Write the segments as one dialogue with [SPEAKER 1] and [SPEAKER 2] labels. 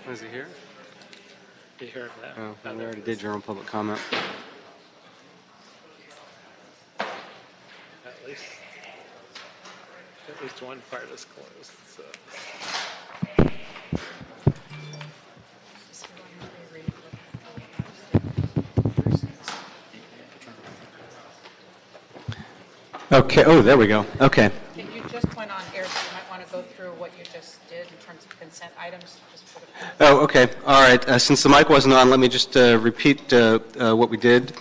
[SPEAKER 1] Is he here?
[SPEAKER 2] You heard that?
[SPEAKER 1] Oh, we already did general public comment.
[SPEAKER 2] At least one part is closed. So.
[SPEAKER 1] Okay. Oh, there we go. Okay.
[SPEAKER 3] Okay, you just went on air, so you might want to go through what you just did in terms of consent items. Just for the
[SPEAKER 1] Oh, okay. All right. Since the mic wasn't on, let me just repeat what we did.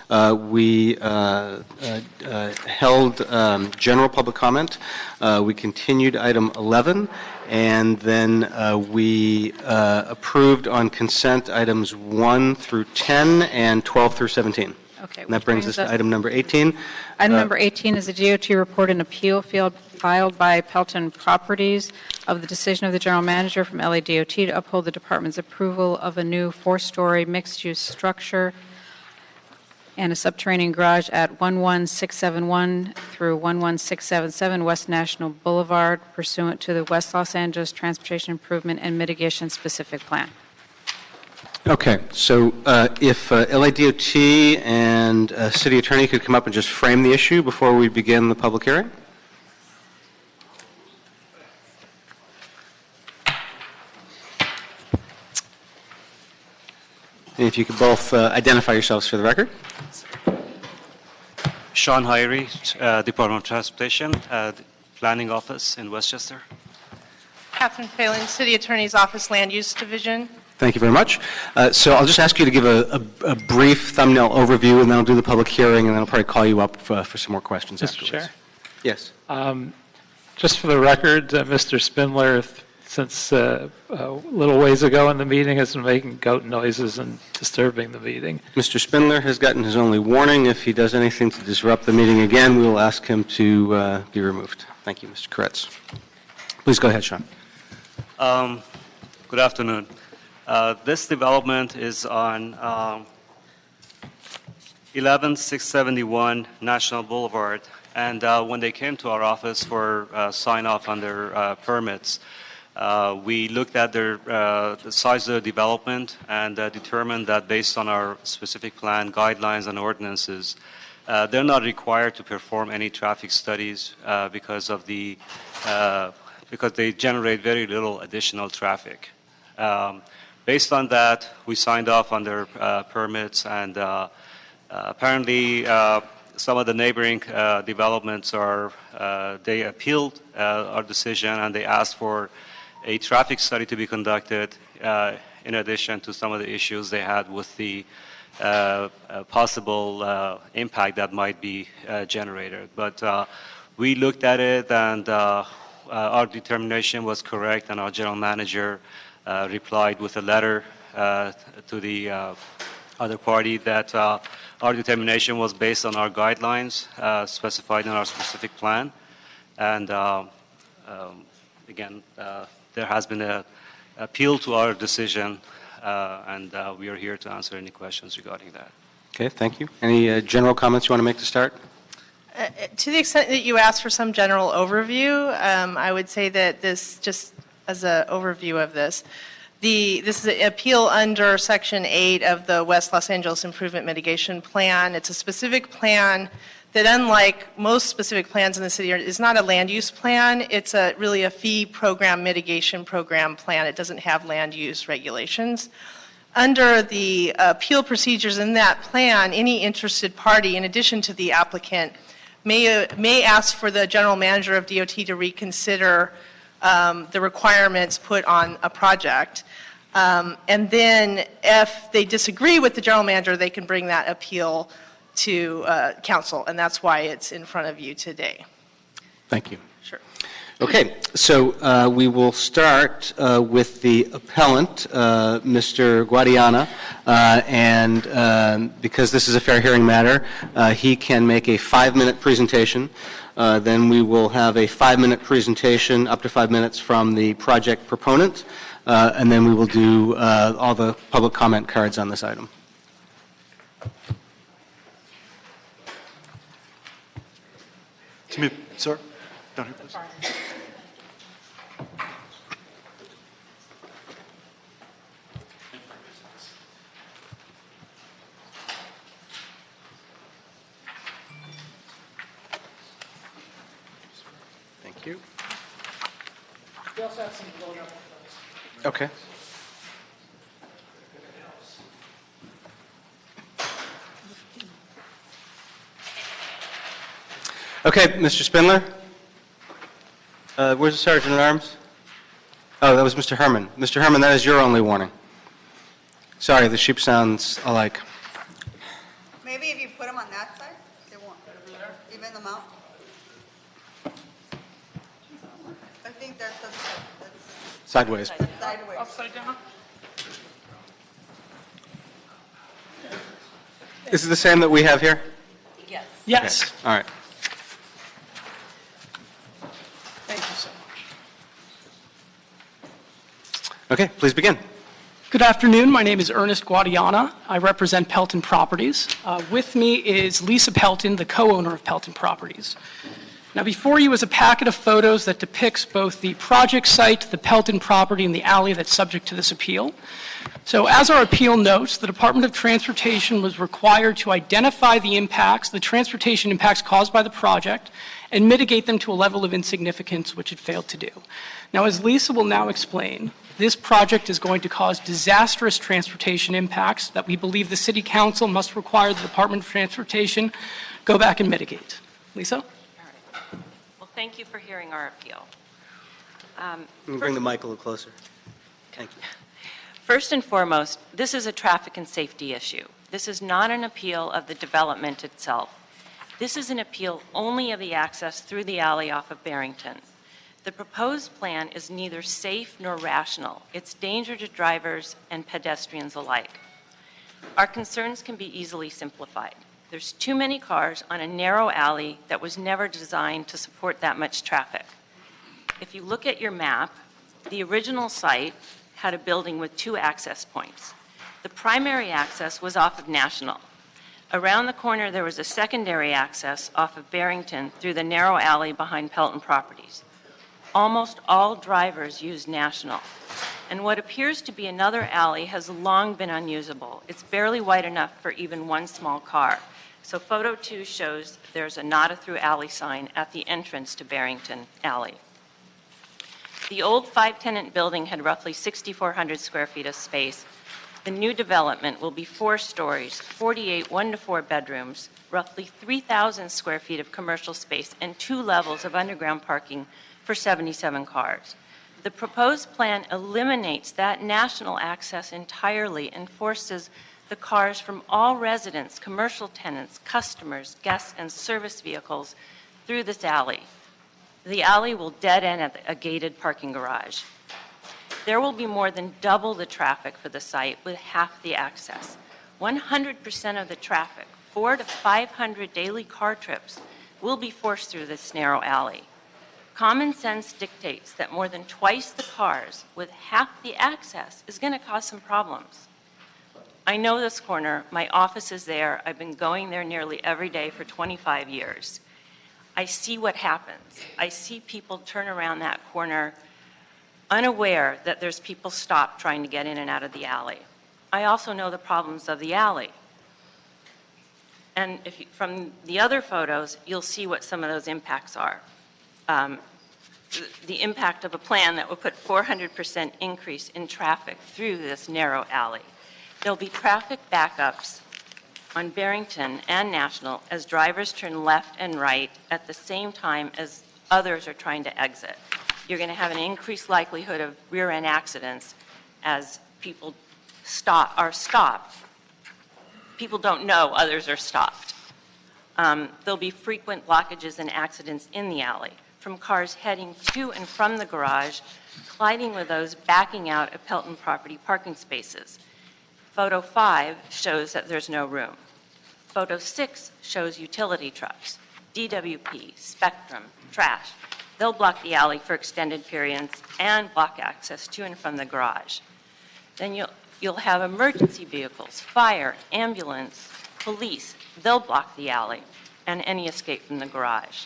[SPEAKER 1] We held general public comment. We continued item 11, and then we approved on consent items 1 through 10 and 12 through 17.
[SPEAKER 3] Okay.
[SPEAKER 1] And that brings us to item number 18.
[SPEAKER 3] Item number 18 is a DOT report and appeal filed by Pelton Properties of the decision of the general manager from LADOT to uphold the department's approval of a new 4-story mixed-use structure and a subterranean garage at 11671 through 11677 West National Boulevard pursuant to the West Los Angeles Transportation Improvement and Mitigation Specific Plan.
[SPEAKER 1] Okay, so if LADOT and City Attorney could come up and just frame the issue before we begin the public hearing. And if you could both identify yourselves for the record.
[SPEAKER 4] Sean Hyrie, Department of Transportation, Planning Office in Westchester.
[SPEAKER 5] Catherine Phelan, City Attorney's Office, Land Use Division.
[SPEAKER 1] Thank you very much. So I'll just ask you to give a brief thumbnail overview, and then I'll do the public hearing, and then I'll probably call you up for some more questions
[SPEAKER 2] Mr.
[SPEAKER 1] afterwards.
[SPEAKER 2] Chair?
[SPEAKER 1] Yes.
[SPEAKER 2] Just for the record, Mr. Spindler, since a little ways ago in the meeting, has been making goat noises and disturbing the meeting.
[SPEAKER 1] Mr. Spindler has gotten his only warning. If he does anything to disrupt the meeting again, we will ask him to be removed. Thank you, Mr. Koretz. Please go ahead, Sean.
[SPEAKER 4] Good afternoon. This development is on 11671 National Boulevard, and when they came to our office for sign-off on their permits, we looked at the size of the development and determined that based on our specific plan, guidelines, and ordinances, they're not required to perform any traffic studies because they generate very little additional traffic. Based on that, we signed off on their permits, and apparently some of the neighboring developments they appealed our decision, and they asked for a traffic study to be conducted in addition to some of the issues they had with the possible impact that might be generated. But we looked at it, and our determination was correct, and our general manager replied with a letter to the other party that our determination was based on our guidelines specified in our specific plan. And again, there has been an appeal to our decision, and we are here to answer any questions regarding that.
[SPEAKER 1] Okay, thank you. Any general comments you want to make to start?
[SPEAKER 5] To the extent that you asked for some general overview, I would say that this, just as an overview of this is an appeal under Section 8 of the West Los Angeles Improvement Mitigation Plan. It's a specific plan that, unlike most specific plans in the city, is not a land use plan. It's really a fee program mitigation program plan. It doesn't have land use regulations. Under the appeal procedures in that plan, any interested party, in addition to the applicant, may ask for the general manager of DOT to reconsider the requirements put on a project. And then if they disagree with the general manager, they can bring that appeal to council, and that's why it's in front of you today.
[SPEAKER 1] Thank you.
[SPEAKER 5] Sure.
[SPEAKER 1] Okay, so we will start with the appellant, Mr. Guadiana, and because this is a fair hearing matter, he can make a 5-minute presentation. Then we will have a 5-minute presentation, up to 5 minutes, from the project proponent, and then we will do all the public comment cards on this item.
[SPEAKER 6] Sir, down here, please. Thank you. We also have some blown up photos.
[SPEAKER 1] Okay. Okay, Mr. Spindler? Where's the Sergeant at Arms? Oh, that was Mr. Herman. Mr. Herman, that is your only warning. Sorry, the sheep sounds alike.
[SPEAKER 7] Maybe if you put them on that side, they won't. Even them out. I think that's
[SPEAKER 1] Sideways.
[SPEAKER 7] sideways.
[SPEAKER 6] Upside down?
[SPEAKER 1] Is it the same that we have here?
[SPEAKER 6] Yes.
[SPEAKER 1] All right.
[SPEAKER 6] Thank you so much.
[SPEAKER 1] Okay, please begin.
[SPEAKER 6] Good afternoon. My name is Ernest Guadiana. I represent Pelton Properties. With me is Lisa Pelton, the co-owner of Pelton Properties. Now, before you is a packet of photos that depicts both the project site, the Pelton property, and the alley that's subject to this appeal. So as our appeal notes, the Department of Transportation was required to identify the impacts, the transportation impacts caused by the project, and mitigate them to a level of insignificance, which it failed to do. Now, as Lisa will now explain, this project is going to cause disastrous transportation impacts that we believe the City Council must require the Department of Transportation go back and mitigate. Lisa?
[SPEAKER 8] Well, thank you for hearing our appeal.
[SPEAKER 1] Can you bring the mic a little closer? Thank you.
[SPEAKER 8] First and foremost, this is a traffic and safety issue. This is not an appeal of the development itself. This is an appeal only of the access through the alley off of Barrington. The proposed plan is neither safe nor rational. It's danger to drivers and pedestrians alike. Our concerns can be easily simplified. There's too many cars on a narrow alley that was never designed to support that much traffic. If you look at your map, the original site had a building with 2 access points. The primary access was off of National. Around the corner, there was a secondary access off of Barrington through the narrow alley behind Pelton Properties. Almost all drivers use National. And what appears to be another alley has long been unusable. It's barely wide enough for even one small car. So photo 2 shows there's a not-a-through alley sign at the entrance to Barrington Alley. The old 5-tenant building had roughly 6,400 square feet of space. The new development will be 4 stories, 48 1-to-4 bedrooms, roughly 3,000 square feet of commercial space, and 2 levels of underground parking for 77 cars. The proposed plan eliminates that national access entirely and forces the cars from all residents, commercial tenants, customers, guests, and service vehicles through this alley. The alley will dead end at a gated parking garage. There will be more than double the traffic for the site with half the access. 100% of the traffic, 400 to 500 daily car trips, will be forced through this narrow alley. Common sense dictates that more than twice the cars with half the access is going to cause some problems. I know this corner. My office is there. I've been going there nearly every day for 25 years. I see what happens. I see people turn around that corner unaware that there's people stopped trying to get in and out of the alley. I also know the problems of the alley. And from the other photos, you'll see what some of those impacts are. The impact of a plan that will put 400% increase in traffic through this narrow alley. There'll be traffic backups on Barrington and National as drivers turn left and right at the same time as others are trying to exit. You're going to have an increased likelihood of rear-end accidents as people are stopped. People don't know others are stopped. There'll be frequent blockages and accidents in the alley from cars heading to and from the garage, colliding with those backing out of Pelton property parking spaces. Photo 5 shows that there's no room. Photo 6 shows utility trucks, DWP, Spectrum, trash. They'll block the alley for extended periods and block access to and from the garage. Then you'll have emergency vehicles, fire, ambulance, police. They'll block the alley and any escape from the garage.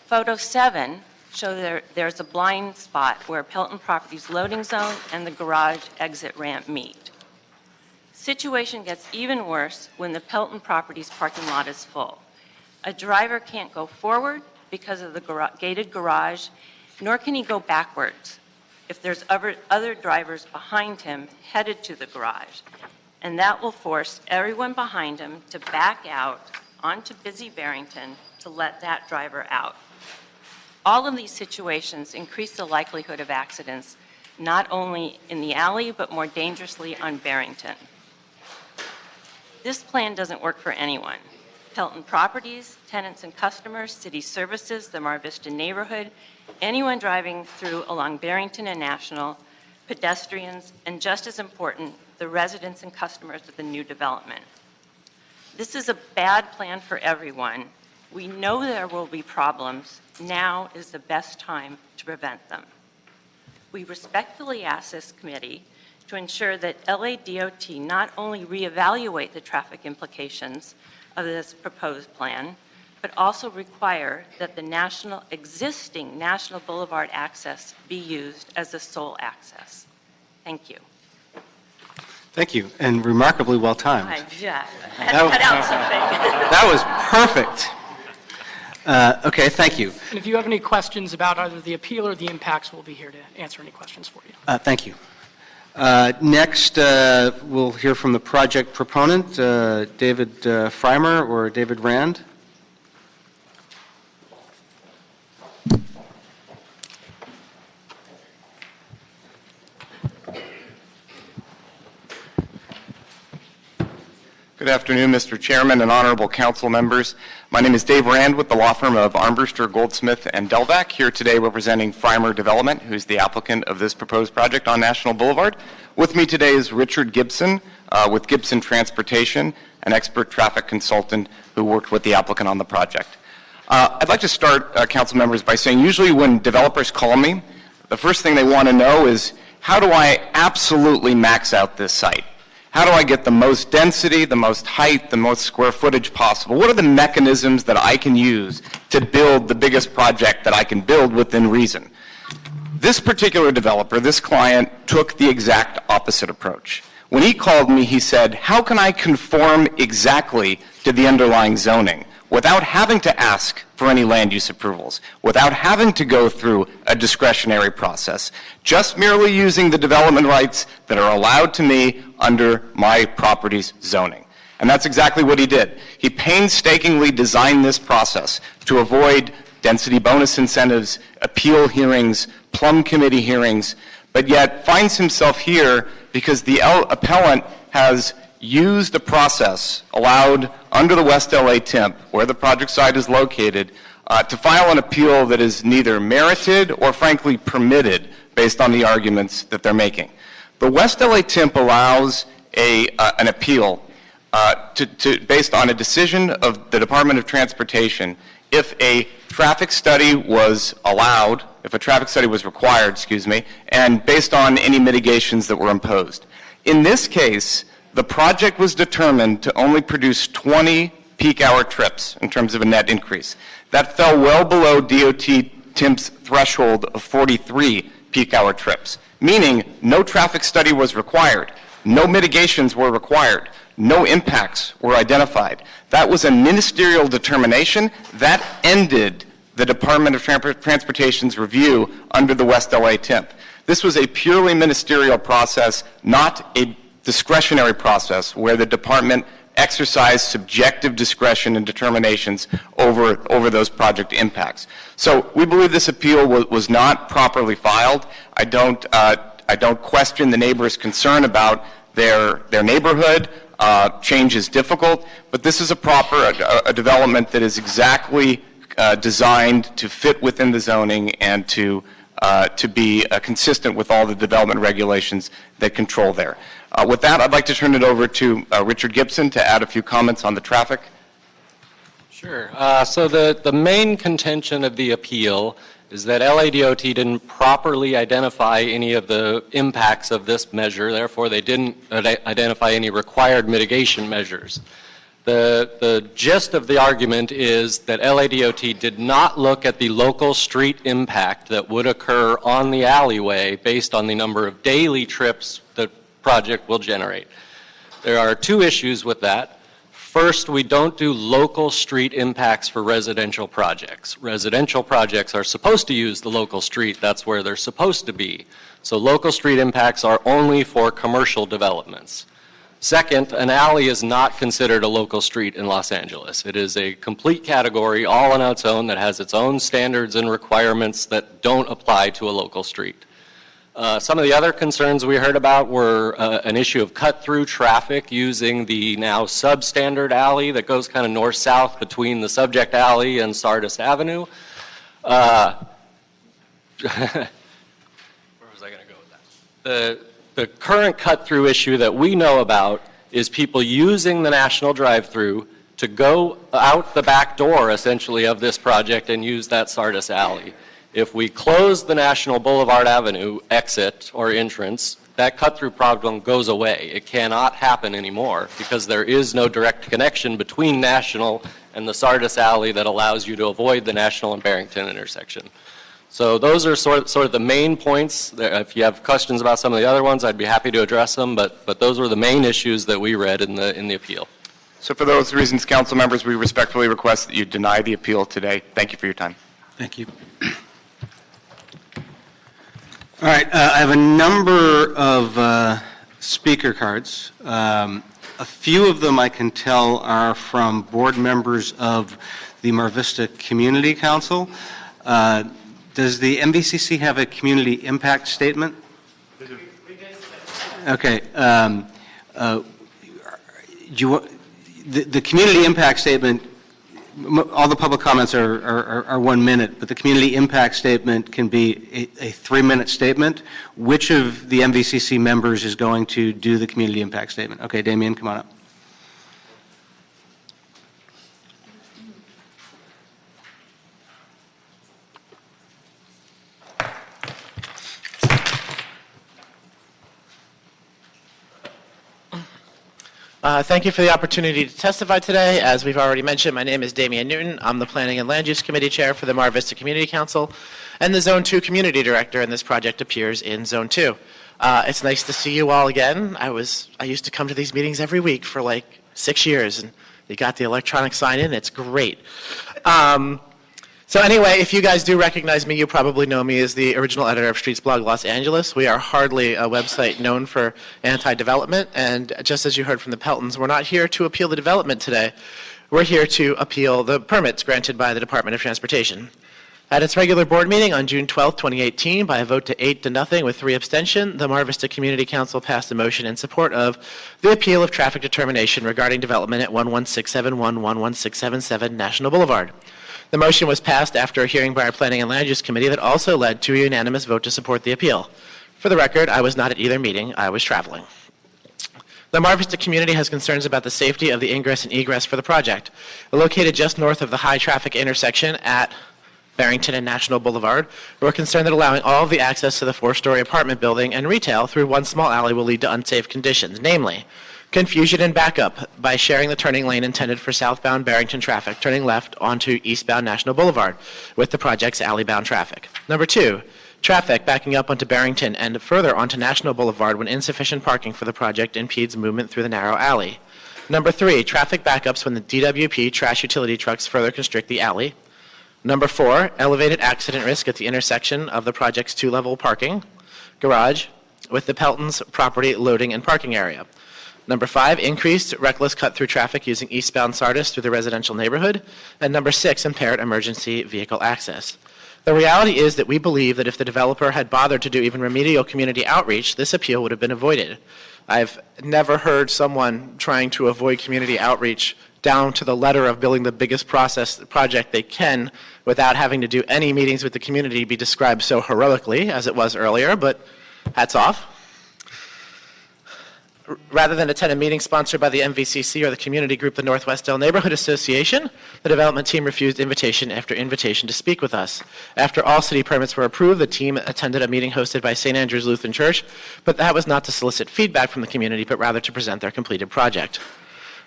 [SPEAKER 8] Photo 7 shows there's a blind spot where Pelton Properties loading zone and the garage exit ramp meet. Situation gets even worse when the Pelton Properties parking lot is full. A driver can't go forward because of the gated garage, nor can he go backwards if there's other drivers behind him headed to the garage. And that will force everyone behind him to back out onto busy Barrington to let that driver out. All of these situations increase the likelihood of accidents, not only in the alley, but more dangerously on Barrington. This plan doesn't work for anyone. Pelton Properties, tenants and customers, city services, the Mar Vista neighborhood, anyone driving through along Barrington and National, pedestrians, and just as important, the residents and customers of the new development. This is a bad plan for everyone. We know there will be problems. Now is the best time to prevent them. We respectfully ask this committee to ensure that LADOT not only reevaluate the traffic implications of this proposed plan, but also require that the existing National Boulevard access be used as the sole access. Thank you.
[SPEAKER 1] Thank you, and remarkably well timed.
[SPEAKER 8] I had to cut out something.
[SPEAKER 1] That was perfect. Okay, thank you.
[SPEAKER 6] And if you have any questions about either the appeal or the impacts, we'll be here to answer any questions for you.
[SPEAKER 1] Thank you. Next, we'll hear from the project proponent, David Freimer or David Rand.
[SPEAKER 9] Good afternoon, Mr. Chairman and honorable council members. My name is Dave Rand with the law firm of Armbruster, Goldsmith, and Delvac, here today representing Freimer Development, who's the applicant of this proposed project on National Boulevard. With me today is Richard Gibson with Gibson Transportation, an expert traffic consultant who worked with the applicant on the project. I'd like to start, council members, by saying usually when developers call me, the first thing they want to know is, how do I absolutely max out this site? How do I get the most density, the most height, the most square footage possible? What are the mechanisms that I can use to build the biggest project that I can build within reason? This particular developer, this client, took the exact opposite approach. When he called me, he said, how can I conform exactly to the underlying zoning without having to ask for any land use approvals, without having to go through a discretionary process, just merely using the development rights that are allowed to me under my property's zoning? And that's exactly what he did. He painstakingly designed this process to avoid density bonus incentives, appeal hearings, plum committee hearings, but yet finds himself here because the appellant has used a process allowed under the West LA TIMP, where the project site is located, to file an appeal that is neither merited or frankly permitted based on the arguments that they're making. The West LA TIMP allows an appeal based on a decision of the Department of Transportation if a traffic study was allowed, if a traffic study was required, and based on any mitigations that were imposed. In this case, the project was determined to only produce 20 peak hour trips in terms of a net increase. That fell well below DOT TIMP's threshold of 43 peak hour trips, meaning no traffic study was required, no mitigations were required, no impacts were identified. That was a ministerial determination that ended the Department of Transportation's review under the West LA TIMP. This was a purely ministerial process, not a discretionary process where the department exercised subjective discretion and determinations over those project impacts. So we believe this appeal was not properly filed. I don't question the neighbors' concern about their neighborhood. Change is difficult, but this is a development that is exactly designed to fit within the zoning and to be consistent with all the development regulations that control there. With that, I'd like to turn it over to Richard Gibson to add a few comments on the traffic.
[SPEAKER 10] Sure. So the main contention of the appeal is that LADOT didn't properly identify any of the impacts of this measure, therefore they didn't identify any required mitigation measures. The gist of the argument is that LADOT did not look at the local street impact that would occur on the alleyway based on the number of daily trips the project will generate. There are two issues with that. First, we don't do local street impacts for residential projects. Residential projects are supposed to use the local street. That's where they're supposed to be. So local street impacts are only for commercial developments. Second, an alley is not considered a local street in Los Angeles. It is a complete category all on its own that has its own standards and requirements that don't apply to a local street. Some of the other concerns we heard about were an issue of cut-through traffic using the now substandard alley that goes kind of north-south between the subject alley and Sardis Avenue. Where was I going to go with that? The current cut-through issue that we know about is people using the National Drive-Through to go out the back door, essentially, of this project and use that Sardis Alley. If we close the National Boulevard Avenue exit or entrance, that cut-through problem goes away. It cannot happen anymore because there is no direct connection between National and the Sardis Alley that allows you to avoid the National and Barrington intersection. So those are sort of the main points. If you have questions about some of the other ones, I'd be happy to address them, but those were the main issues that we read in the appeal.
[SPEAKER 9] So for those reasons, council members, we respectfully request that you deny the appeal today. Thank you for your time.
[SPEAKER 1] Thank you. All right, I have a number of speaker cards. A few of them I can tell are from board members of the Mar Vista Community Council. Does the MVCC have a community impact statement? Okay. The community impact statement, all the public comments are 1 minute, but the community impact statement can be a 3-minute statement. Which of the MVCC members is going to do the community impact statement? Okay, Damien, come on up.
[SPEAKER 11] Thank you for the opportunity to testify today. As we've already mentioned, my name is Damian Newton. I'm the Planning and Land Use Committee Chair for the Mar Vista Community Council and the Zone 2 Community Director, and this project appears in Zone 2. It's nice to see you all again. I used to come to these meetings every week for like 6 years, and you got the electronic sign-in. It's great. So anyway, if you guys do recognize me, you probably know me as the original editor of Streets Blog Los Angeles. We are hardly a website known for anti-development, and just as you heard from the Peltons, we're not here to appeal the development today. We're here to appeal the permits granted by the Department of Transportation. At its regular board meeting on June 12, 2018, by a vote to 8-0 with 3 abstentions, the Mar Vista Community Council passed a motion in support of the appeal of traffic determination regarding development at 11671, 11677 National Boulevard. The motion was passed after a hearing by our Planning and Land Use Committee that also led to a unanimous vote to support the appeal. For the record, I was not at either meeting. I was traveling. The Mar Vista community has concerns about the safety of the ingress and egress for the project. Located just north of the high-traffic intersection at Barrington and National Boulevard, we're concerned that allowing all of the access to the 4-story apartment building and retail through one small alley will lead to unsafe conditions, namely confusion and backup by sharing the turning lane intended for southbound Barrington traffic turning left onto eastbound National Boulevard with the project's alley-bound traffic. Number 2, traffic backing up onto Barrington and further onto National Boulevard when insufficient parking for the project impedes movement through the narrow alley. Number 3, traffic backups when the DWP trash utility trucks further constrict the alley. Number 4, elevated accident risk at the intersection of the project's 2-level parking garage with the Pelton's property loading and parking area. Number 5, increased reckless cut-through traffic using eastbound Sardis through the residential neighborhood. And number 6, impaired emergency vehicle access. The reality is that we believe that if the developer had bothered to do even remedial community outreach, this appeal would have been avoided. I've never heard someone trying to avoid community outreach down to the letter of building the biggest project they can without having to do any meetings with the community be described so heroically as it was earlier, but hats off. Rather than attend a meeting sponsored by the MVCC or the community group, the Northwest Dell Neighborhood Association, the development team refused invitation after invitation to speak with us. After all city permits were approved, the team attended a meeting hosted by St. Andrew's Lutheran Church, but that was not to solicit feedback from the community, but rather to present their completed project.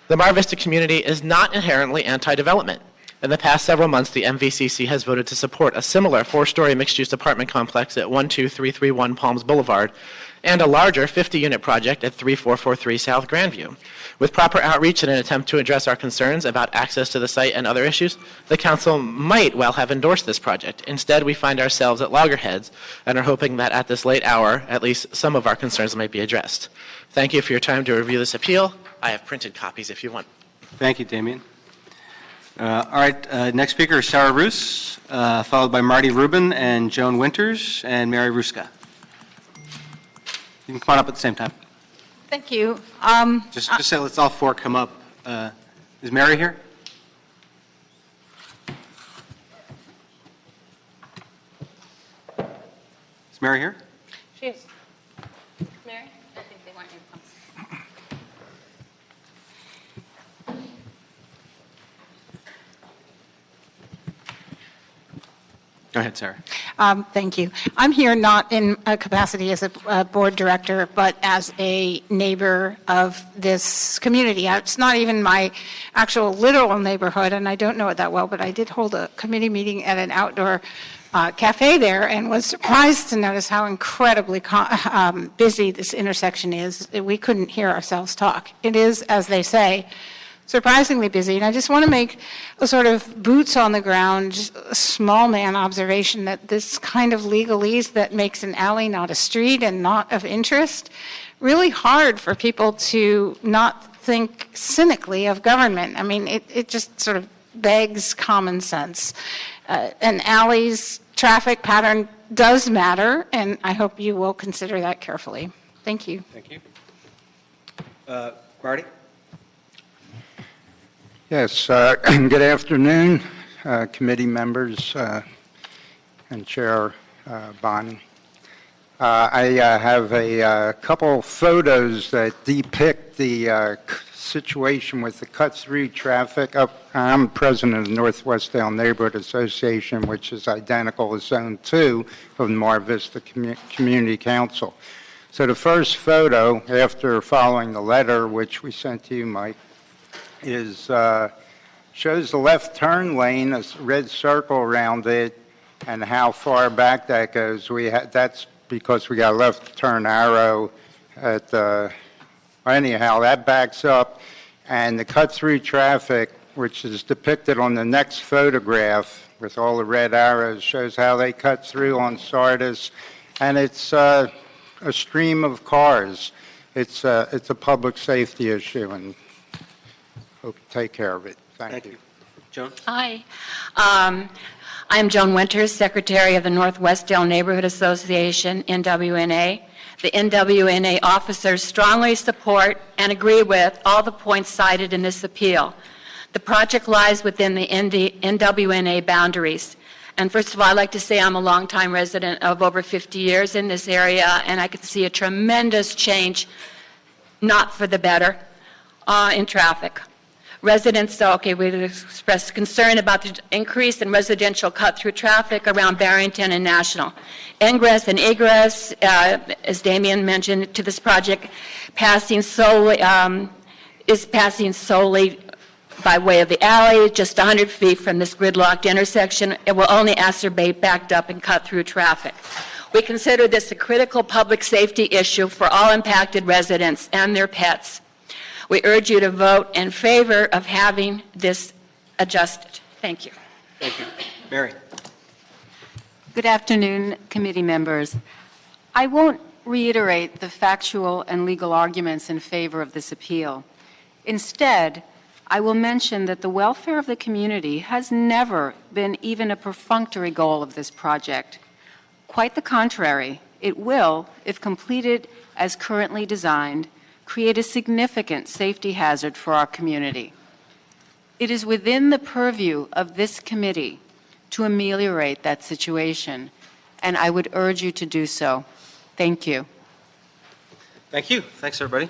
[SPEAKER 11] The Mar Vista community is not inherently anti-development. In the past several months, the MVCC has voted to support a similar 4-story mixed-use apartment complex at 12331 Palms Boulevard and a larger 50-unit project at 3443 South Grandview. With proper outreach in an attempt to address our concerns about access to the site and other issues, the council might well have endorsed this project. Instead, we find ourselves at loggerheads and are hoping that at this late hour, at least some of our concerns might be addressed. Thank you for your time to review this appeal. I have printed copies if you want.
[SPEAKER 1] Thank you, Damien. All right, next speaker is Sarah Roos, followed by Marty Rubin and Joan Winters and Mary Ruska. You can come on up at the same time.
[SPEAKER 12] Thank you.
[SPEAKER 1] Just say let's all four come up. Is Mary here? Is Mary here?
[SPEAKER 3] She is. Mary? I think they want you to come.
[SPEAKER 1] Go ahead, Sarah.
[SPEAKER 12] Thank you. I'm here not in a capacity as a board director, but as a neighbor of this community. It's not even my actual literal neighborhood, and I don't know it that well, but I did hold a committee meeting at an outdoor cafe there and was surprised to notice how incredibly busy this intersection is. We couldn't hear ourselves talk. It is, as they say, surprisingly busy, and I just want to make a sort of boots on the ground, small man observation that this kind of legalese that makes an alley not a street and not of interest, really hard for people to not think cynically of government. I mean, it just sort of begs common sense. An alley's traffic pattern does matter, and I hope you will consider that carefully. Thank you.
[SPEAKER 1] Thank you. Marty?
[SPEAKER 13] Yes, good afternoon, committee members and Chair Bonnie. I have a couple photos that depict the situation with the cut-through traffic. I'm president of the Northwestdale Neighborhood Association, which is identical to Zone 2 of the Mar Vista Community Council. So the first photo, after following the letter, which we sent to you, Mike, is shows the left turn lane, a red circle around it, and how far back that goes. That's because we got a left turn arrow at anyhow, that backs up, and the cut-through traffic, which is depicted on the next photograph with all the red arrows, shows how they cut through on Sardis, and it's a stream of cars. It's a public safety issue, and hope you take care of it. Thank you.
[SPEAKER 1] Joan?
[SPEAKER 14] Hi. I'm Joan Winters, Secretary of the Northwestdale Neighborhood Association, NWNA. The NWNA officers strongly support and agree with all the points cited in this appeal. The project lies within the NWNA boundaries. And first of all, I'd like to say I'm a longtime resident of over 50 years in this area, and I could see a tremendous change, not for the better, in traffic. Residents, we expressed concern about the increase in residential cut-through traffic around Barrington and National. Ingress and egress, as Damien mentioned, to this project is passing solely by way of the alley, just 100 feet from this gridlocked intersection. It will only exacerbate backed up and cut-through traffic. We consider this a critical public safety issue for all impacted residents and their pets. We urge you to vote in favor of having this adjusted. Thank you.
[SPEAKER 1] Thank you. Mary?
[SPEAKER 15] Good afternoon, committee members. I won't reiterate the factual and legal arguments in favor of this appeal. Instead, I will mention that the welfare of the community has never been even a perfunctory goal of this project. Quite the contrary, it will, if completed as currently designed, create a significant safety hazard for our community. It is within the purview of this committee to ameliorate that situation, and I would urge you to do so. Thank you.
[SPEAKER 1] Thank you. Thanks, everybody.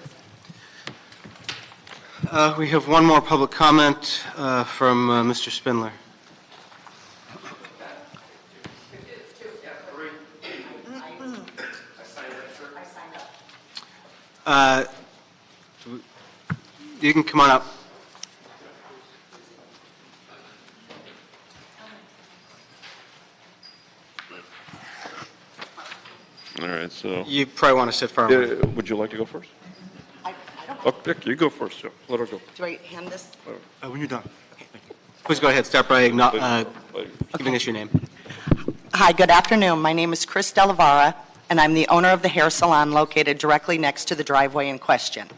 [SPEAKER 1] We have one more public comment from Mr. Spindler. You can come on up.
[SPEAKER 16] tonight, so.
[SPEAKER 1] You probably want to sit far away.
[SPEAKER 16] Would you like to go first?
[SPEAKER 7] I don't.
[SPEAKER 16] Oh, Vic, you go first, yeah. Let her go.
[SPEAKER 7] Do I hand this?
[SPEAKER 1] When you're done. Please go ahead. Start by giving us your name.
[SPEAKER 7] Hi, good afternoon. My name is Chris Delavara, and I'm the owner of the hair salon located directly next to the driveway in question.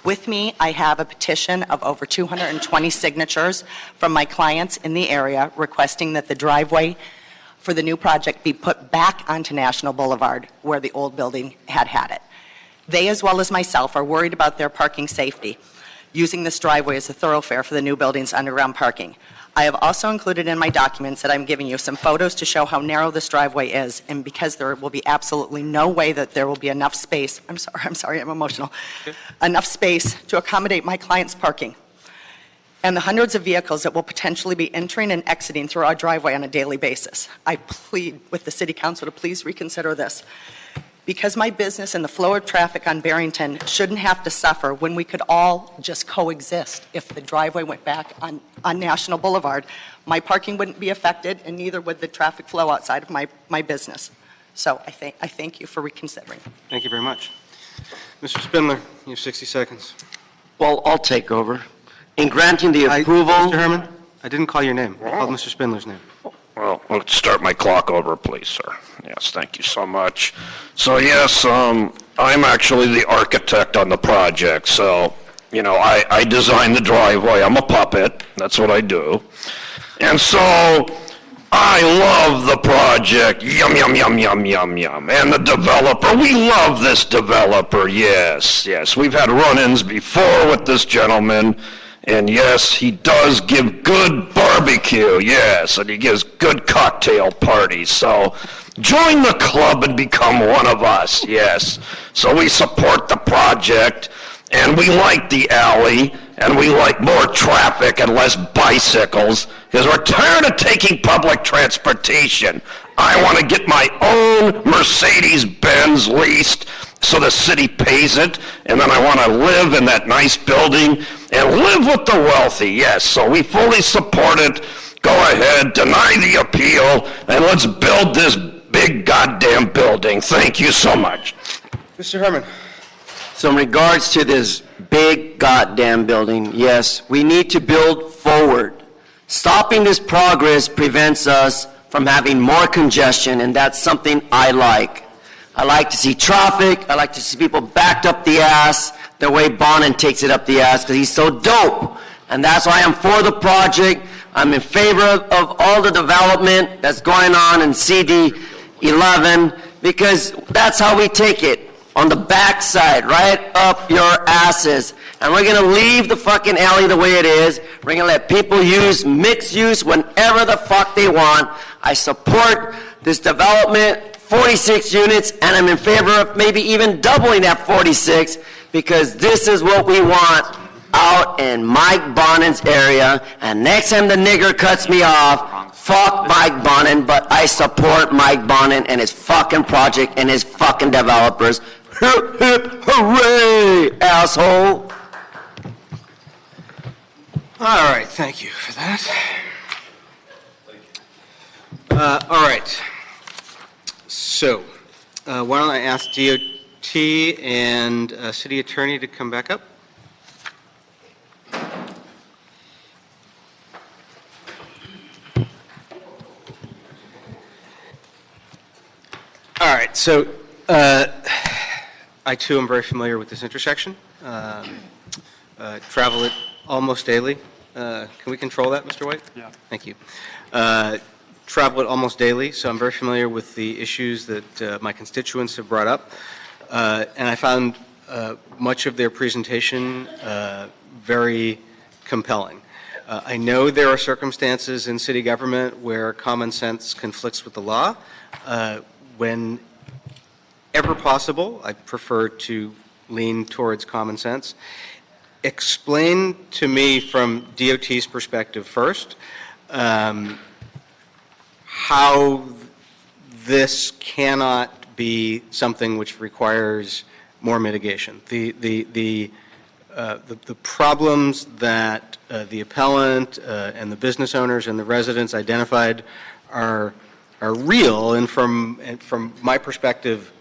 [SPEAKER 7] With me, I have a petition of over 220 signatures from my clients in the area requesting that the driveway for the new project be put back onto National Boulevard where the old building had it. They, as well as myself, are worried about their parking safety, using this driveway as a thoroughfare for the new building's underground parking. I have also included in my documents that I'm giving you some photos to show how narrow this driveway is, and because there will be absolutely no way that there will be enough space, I'm sorry, I'm emotional, enough space to accommodate my client's parking and the hundreds of vehicles that will potentially be entering and exiting through our driveway on a daily basis. I plead with the City Council to please reconsider this. Because my business and the flow of traffic on Barrington shouldn't have to suffer when we could all just coexist. If the driveway went back on National Boulevard, my parking wouldn't be affected, and neither would the traffic flow outside of my business. So I thank you for reconsidering.
[SPEAKER 1] Thank you very much. Mr. Spindler, you have 60 seconds.
[SPEAKER 17] Well, I'll take over. In granting the approval...
[SPEAKER 1] Mr. Herman, I didn't call your name. I called Mr. Spindler's name.
[SPEAKER 16] Well, let's start my clock over, please, sir. Yes, thank you so much. So, yes, I'm actually the architect on the project. So, you know, I designed the driveway. I'm a puppet. That's what I do. And so I love the project. Yum, yum, yum, yum, yum, yum. And the developer, we love this developer. Yes, yes. We've had run-ins before with this gentleman. And yes, he does give good barbecue, yes, and he gives good cocktail parties. So join the club and become one of us, yes. So we support the project, and we like the alley, and we like more traffic and less bicycles, because we're tired of taking public transportation. I want to get my own Mercedes-Benz leased, so the city pays it, and then I want to live in that nice building and live with the wealthy, yes. So we fully support it. Go ahead, deny the appeal, and let's build this big goddamn building. Thank you so much.
[SPEAKER 1] Mr. Herman.
[SPEAKER 17] So in regards to this big goddamn building, yes, we need to build forward. Stopping this progress prevents us from having more congestion, and that's something I like. I like to see traffic. I like to see people backed up the ass the way Bonin takes it up the ass because he's so dope. And that's why I'm for the project. I'm in favor of all the development that's going on in CD 11 because that's how we take it. On the backside, right up your asses. And we're going to leave the fucking alley the way it is. We're going to let people use mixed use whenever the fuck they want. I support this development, 46 units, and I'm in favor of maybe even doubling that 46 because this is what we want out in Mike Bonin's area. And next time the nigger cuts me off, fuck Mike Bonin, but I support Mike Bonin and his fucking project and his fucking developers. Hip, hip, hooray, asshole.
[SPEAKER 1] All right, thank you for that. All right. So, why don't I ask DOT and City Attorney to come back up? All right, so I too am very familiar with this intersection. Travel it almost daily. Can we control that, Mr. White?
[SPEAKER 16] Yeah.
[SPEAKER 1] Thank you. Travel it almost daily, so I'm very familiar with the issues that my constituents have brought up. And I found much of their presentation very compelling. I know there are circumstances in city government where common sense conflicts with the law. Whenever possible, I prefer to lean towards common sense. Explain to me from DOT's perspective first how this cannot be something which requires more mitigation. The problems that the appellant and the business owners and the residents identified are real, and from my perspective,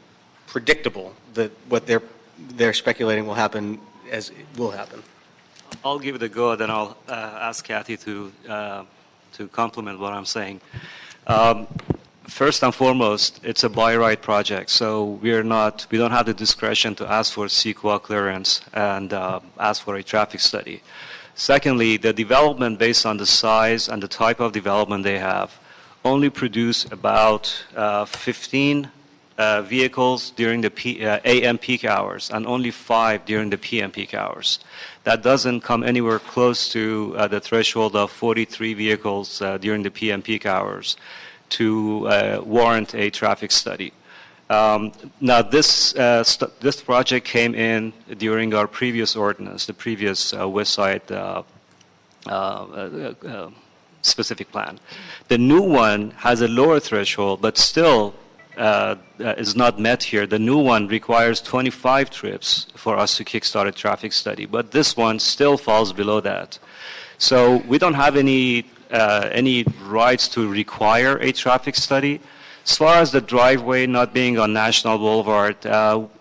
[SPEAKER 1] predictable that what they're speculating will happen as it will happen?
[SPEAKER 4] I'll give it a go, then I'll ask Kathy to complement what I'm saying. First and foremost, it's a by right project, so we don't have the discretion to ask for CEQA clearance and ask for a traffic study. Secondly, the development based on the size and the type of development they have only produce about 15 vehicles during the AM peak hours and only 5 during the PM peak hours. That doesn't come anywhere close to the threshold of 43 vehicles during the PM peak hours to warrant a traffic study. Now, this project came in during our previous ordinance, the previous West Side specific plan. The new one has a lower threshold, but still is not met here. The new one requires 25 trips for us to kickstart a traffic study, but this one still falls below that. So we don't have any rights to require a traffic study. As far as the driveway not being on National Boulevard,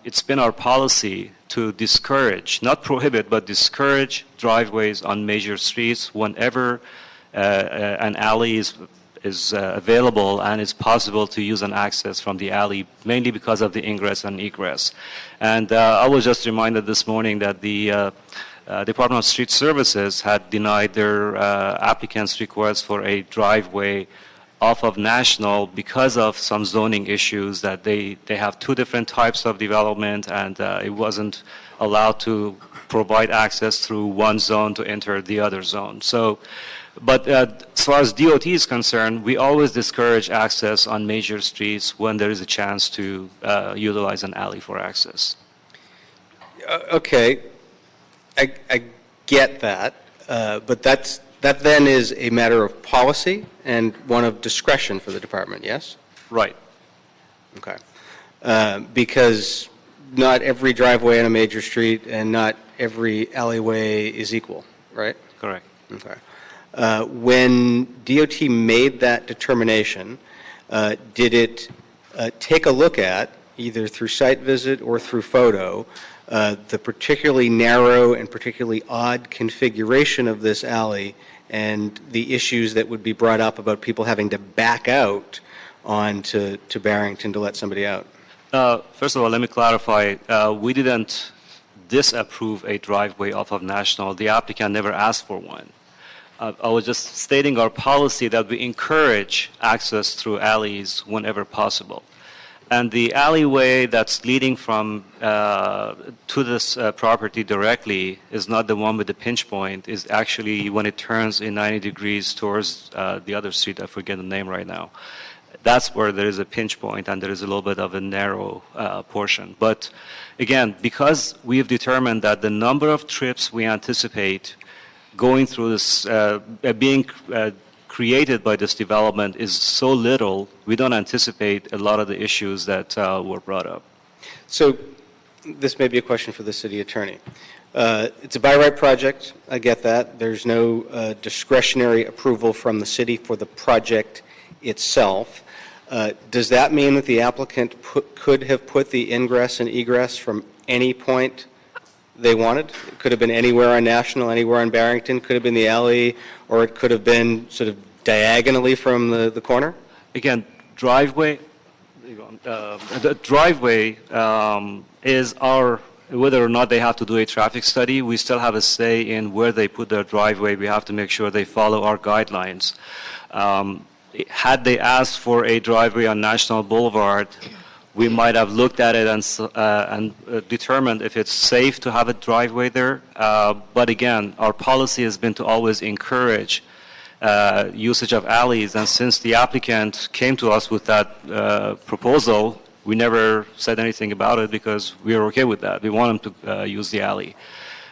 [SPEAKER 4] it's been our policy to discourage, not prohibit, but discourage driveways on major streets whenever an alley is available and it's possible to use an access from the alley, mainly because of the ingress and egress. And I was just reminded this morning that the Department of Street Services had denied their applicants' request for a driveway off of National because of some zoning issues, that they have two different types of development and it wasn't allowed to provide access through one zone to enter the other zone. So, but as far as DOT is concerned, we always discourage access on major streets when there is a chance to utilize an alley for access.
[SPEAKER 1] Okay, I get that, but that then is a matter of policy and one of discretion for the department, yes?
[SPEAKER 4] Right.
[SPEAKER 1] Okay. Because not every driveway on a major street and not every alleyway is equal, right?
[SPEAKER 4] Correct.
[SPEAKER 1] Okay. When DOT made that determination, did it take a look at, either through site visit or through photo, the particularly narrow and particularly odd configuration of this alley and the issues that would be brought up about people having to back out onto Barrington to let somebody out?
[SPEAKER 4] First of all, let me clarify. We didn't disapprove a driveway off of National. The applicant never asked for one. I was just stating our policy that we encourage access through alleys whenever possible. And the alleyway that's leading from to this property directly is not the one with the pinch point. Is actually when it turns in 90 degrees towards the other street. I forget the name right now. That's where there is a pinch point and there is a little bit of a narrow portion. But again, because we've determined that the number of trips we anticipate going through this, being created by this development is so little, we don't anticipate a lot of the issues that were brought up.
[SPEAKER 1] So this may be a question for the city attorney. It's a by right project. I get that. There's no discretionary approval from the city for the project itself. Does that mean that the applicant could have put the ingress and egress from any point they wanted? It could have been anywhere on National, anywhere on Barrington, could have been the alley, or it could have been sort of diagonally from the corner?
[SPEAKER 4] Again, driveway, the driveway is our, whether or not they have to do a traffic study, we still have a say in where they put their driveway. We have to make sure they follow our guidelines. Had they asked for a driveway on National Boulevard, we might have looked at it and determined if it's safe to have a driveway there. But again, our policy has been to always encourage usage of alleys. And since the applicant came to us with that proposal, we never said anything about it because we were okay with that. We want them to use the alley.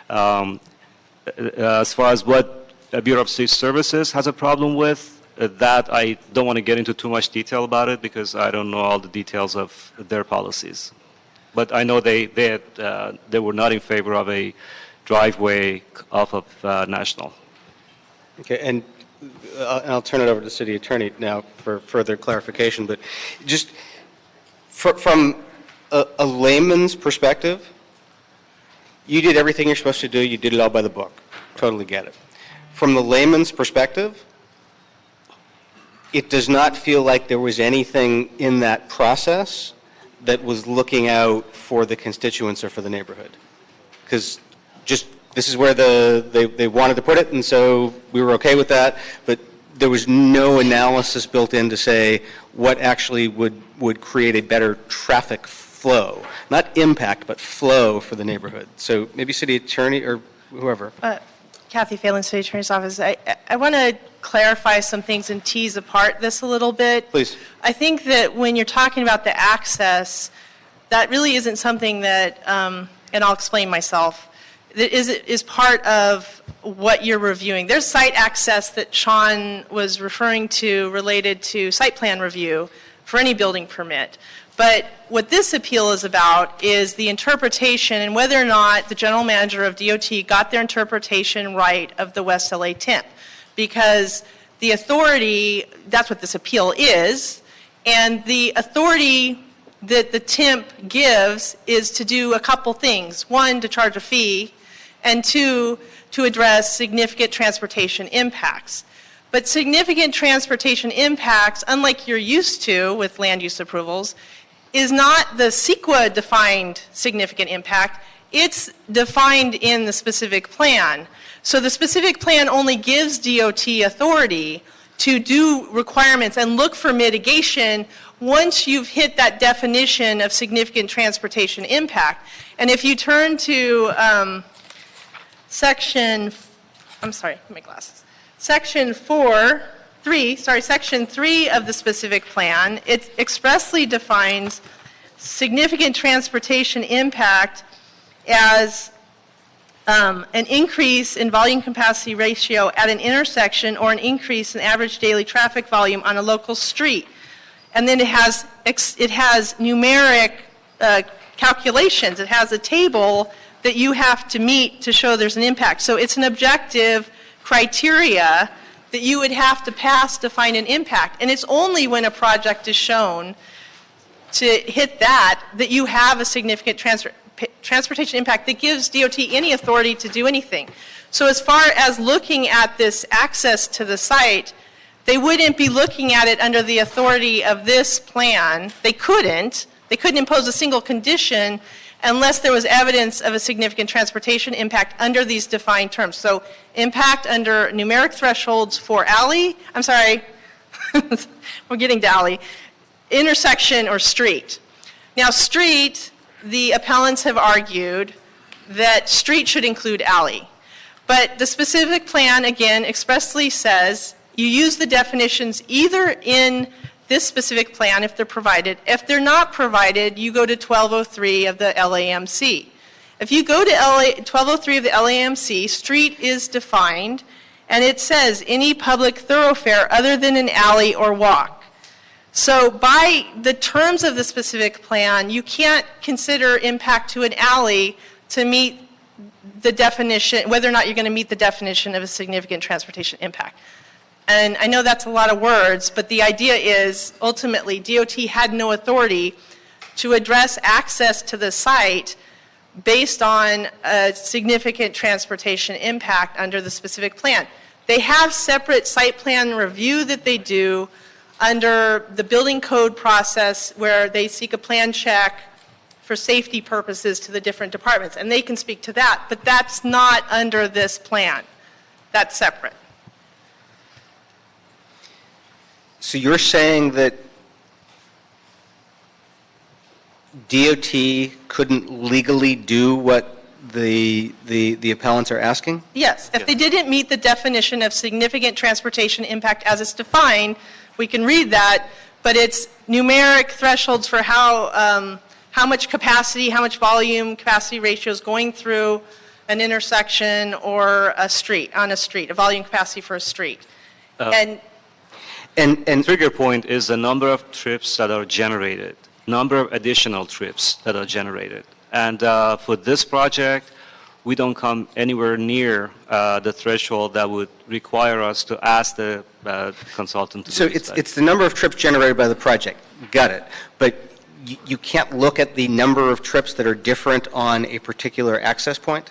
[SPEAKER 4] As far as what Bureau of Street Services has a problem with, that I don't want to get into too much detail about it because I don't know all the details of their policies. But I know they were not in favor of a driveway off of National.
[SPEAKER 1] Okay, and I'll turn it over to the city attorney now for further clarification. But just from a layman's perspective, you did everything you're supposed to do. You did it all by the book. Totally get it. From the layman's perspective, it does not feel like there was anything in that process that was looking out for the constituents or for the neighborhood. Because just this is where they wanted to put it, and so we were okay with that, but there was no analysis built in to say what actually would create a better traffic flow. Not impact, but flow for the neighborhood. So maybe city attorney or whoever.
[SPEAKER 5] Kathy Phelan, City Attorney's Office. I want to clarify some things and tease apart this a little bit.
[SPEAKER 1] Please.
[SPEAKER 5] I think that when you're talking about the access, that really isn't something that, and I'll explain myself, that is part of what you're reviewing. There's site access that Sean was referring to related to site plan review for any building permit. But what this appeal is about is the interpretation and whether or not the general manager of DOT got their interpretation right of the West LA TIMP. Because the authority, that's what this appeal is, and the authority that the TIMP gives is to do a couple things. One, to charge a fee, and two, to address significant transportation impacts. But significant transportation impacts, unlike you're used to with land use approvals, is not the CEQA-defined significant impact. It's defined in the specific plan. So the specific plan only gives DOT authority to do requirements and look for mitigation once you've hit that definition of significant transportation impact. And if you turn to section 3 of the specific plan, it expressly defines significant transportation impact as an increase in volume capacity ratio at an intersection or an increase in average daily traffic volume on a local street. And then it has numeric calculations. It has a table that you have to meet to show there's an impact. So it's an objective criteria that you would have to pass to find an impact. And it's only when a project is shown to hit that you have a significant transportation impact that gives DOT any authority to do anything. So as far as looking at this access to the site, they wouldn't be looking at it under the authority of this plan. They couldn't impose a single condition unless there was evidence of a significant transportation impact under these defined terms. So impact under numeric thresholds for alley, I'm sorry, we're getting to alley, intersection or street. Now street, the appellants have argued that street should include alley. But the specific plan, again, expressly says you use the definitions either in this specific plan if they're provided. If they're not provided, you go to 1203 of the LAMC. If you go to 1203 of the LAMC, street is defined, and it says any public thoroughfare other than an alley or walk. So by the terms of the specific plan, you can't consider impact to an alley to meet the definition, whether or not you're going to meet the definition of a significant transportation impact. And I know that's a lot of words, but the idea is ultimately DOT had no authority to address access to the site based on a significant transportation impact under the specific plan. They have separate site plan review that they do under the building code process where they seek a plan check for safety purposes to the different departments. And they can speak to that, but that's not under this plan. That's separate.
[SPEAKER 1] So you're saying that DOT couldn't legally do what the appellants are asking?
[SPEAKER 5] Yes. If they didn't meet the definition of significant transportation impact as it's defined, we can read that, but it's numeric thresholds for how much capacity, how much volume capacity ratio is going through an intersection or a street, a volume capacity for a street.
[SPEAKER 4] And trigger point is the number of trips that are generated, number of additional trips that are generated. And for this project, we don't come anywhere near the threshold that would require us to ask the consultant to do this.
[SPEAKER 1] So it's the number of trips generated by the project. Got it. But you can't look at the number of trips that are different on a particular access point?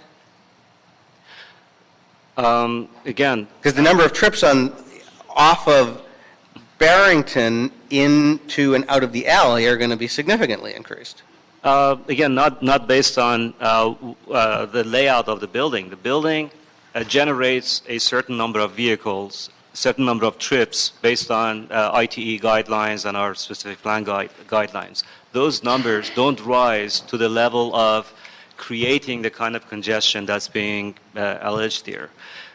[SPEAKER 4] Again,
[SPEAKER 1] because the number of trips off of Barrington into and out of the alley are going to be significantly increased.
[SPEAKER 4] Again, not based on the layout of the building. The building generates a certain number of vehicles, certain number of trips based on ITE guidelines and our specific plan guidelines. Those numbers don't rise to the level of creating the kind of congestion that's being alleged here.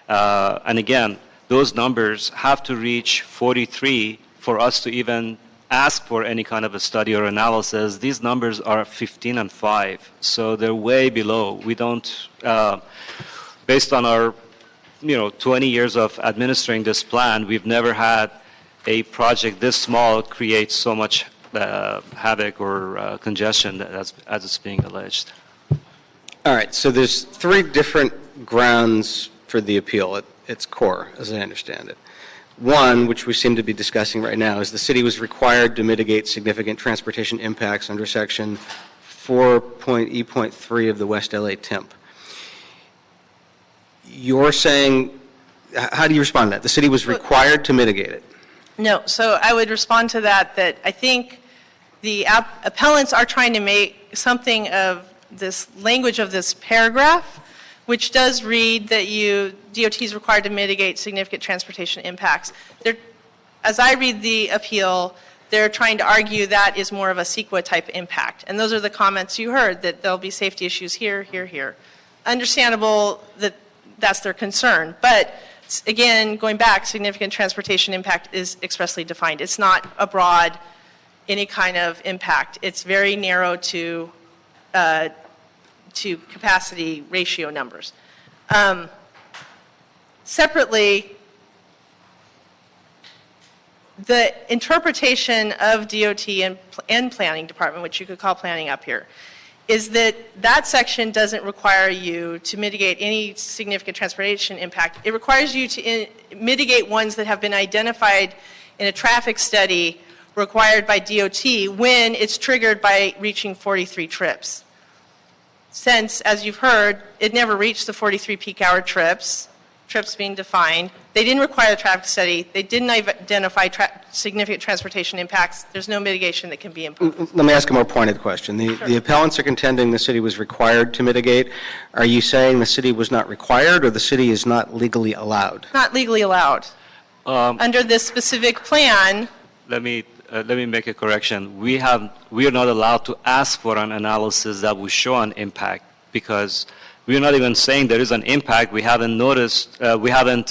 [SPEAKER 4] And again, those numbers have to reach 43 for us to even ask for any kind of a study or analysis. These numbers are 15 and 5, so they're way below. We don't, based on our 20 years of administering this plan, we've never had a project this small create so much havoc or congestion as it's being alleged.
[SPEAKER 1] All right, so there's 3 different grounds for the appeal at its core, as I understand it. One, which we seem to be discussing right now, is the city was required to mitigate significant transportation impacts under section 4.E.3 of the West LA TIMP. You're saying, how do you respond to that? The city was required to mitigate it.
[SPEAKER 5] No, so I would respond to that I think the appellants are trying to make something of this language of this paragraph, which does read that DOT is required to mitigate significant transportation impacts. As I read the appeal, they're trying to argue that is more of a CEQA type impact. And those are the comments you heard, that there'll be safety issues here, here, here. Understandable that that's their concern. But again, going back, significant transportation impact is expressly defined. It's not a broad, any kind of impact. It's very narrow to capacity ratio numbers. Separately, the interpretation of DOT and planning department, which you could call planning up here, is that that section doesn't require you to mitigate any significant transportation impact. It requires you to mitigate ones that have been identified in a traffic study required by DOT when it's triggered by reaching 43 trips. Since, as you've heard, it never reached the 43 peak hour trips being defined. They didn't require a traffic study. They didn't identify significant transportation impacts. There's no mitigation that can be imposed.
[SPEAKER 1] Let me ask a more pointed question. The appellants are contending the city was required to mitigate. Are you saying the city was not required or the city is not legally allowed?
[SPEAKER 5] Not legally allowed. Under this specific plan.
[SPEAKER 4] Let me make a correction. We are not allowed to ask for an analysis that will show an impact because we are not even saying there is an impact. We haven't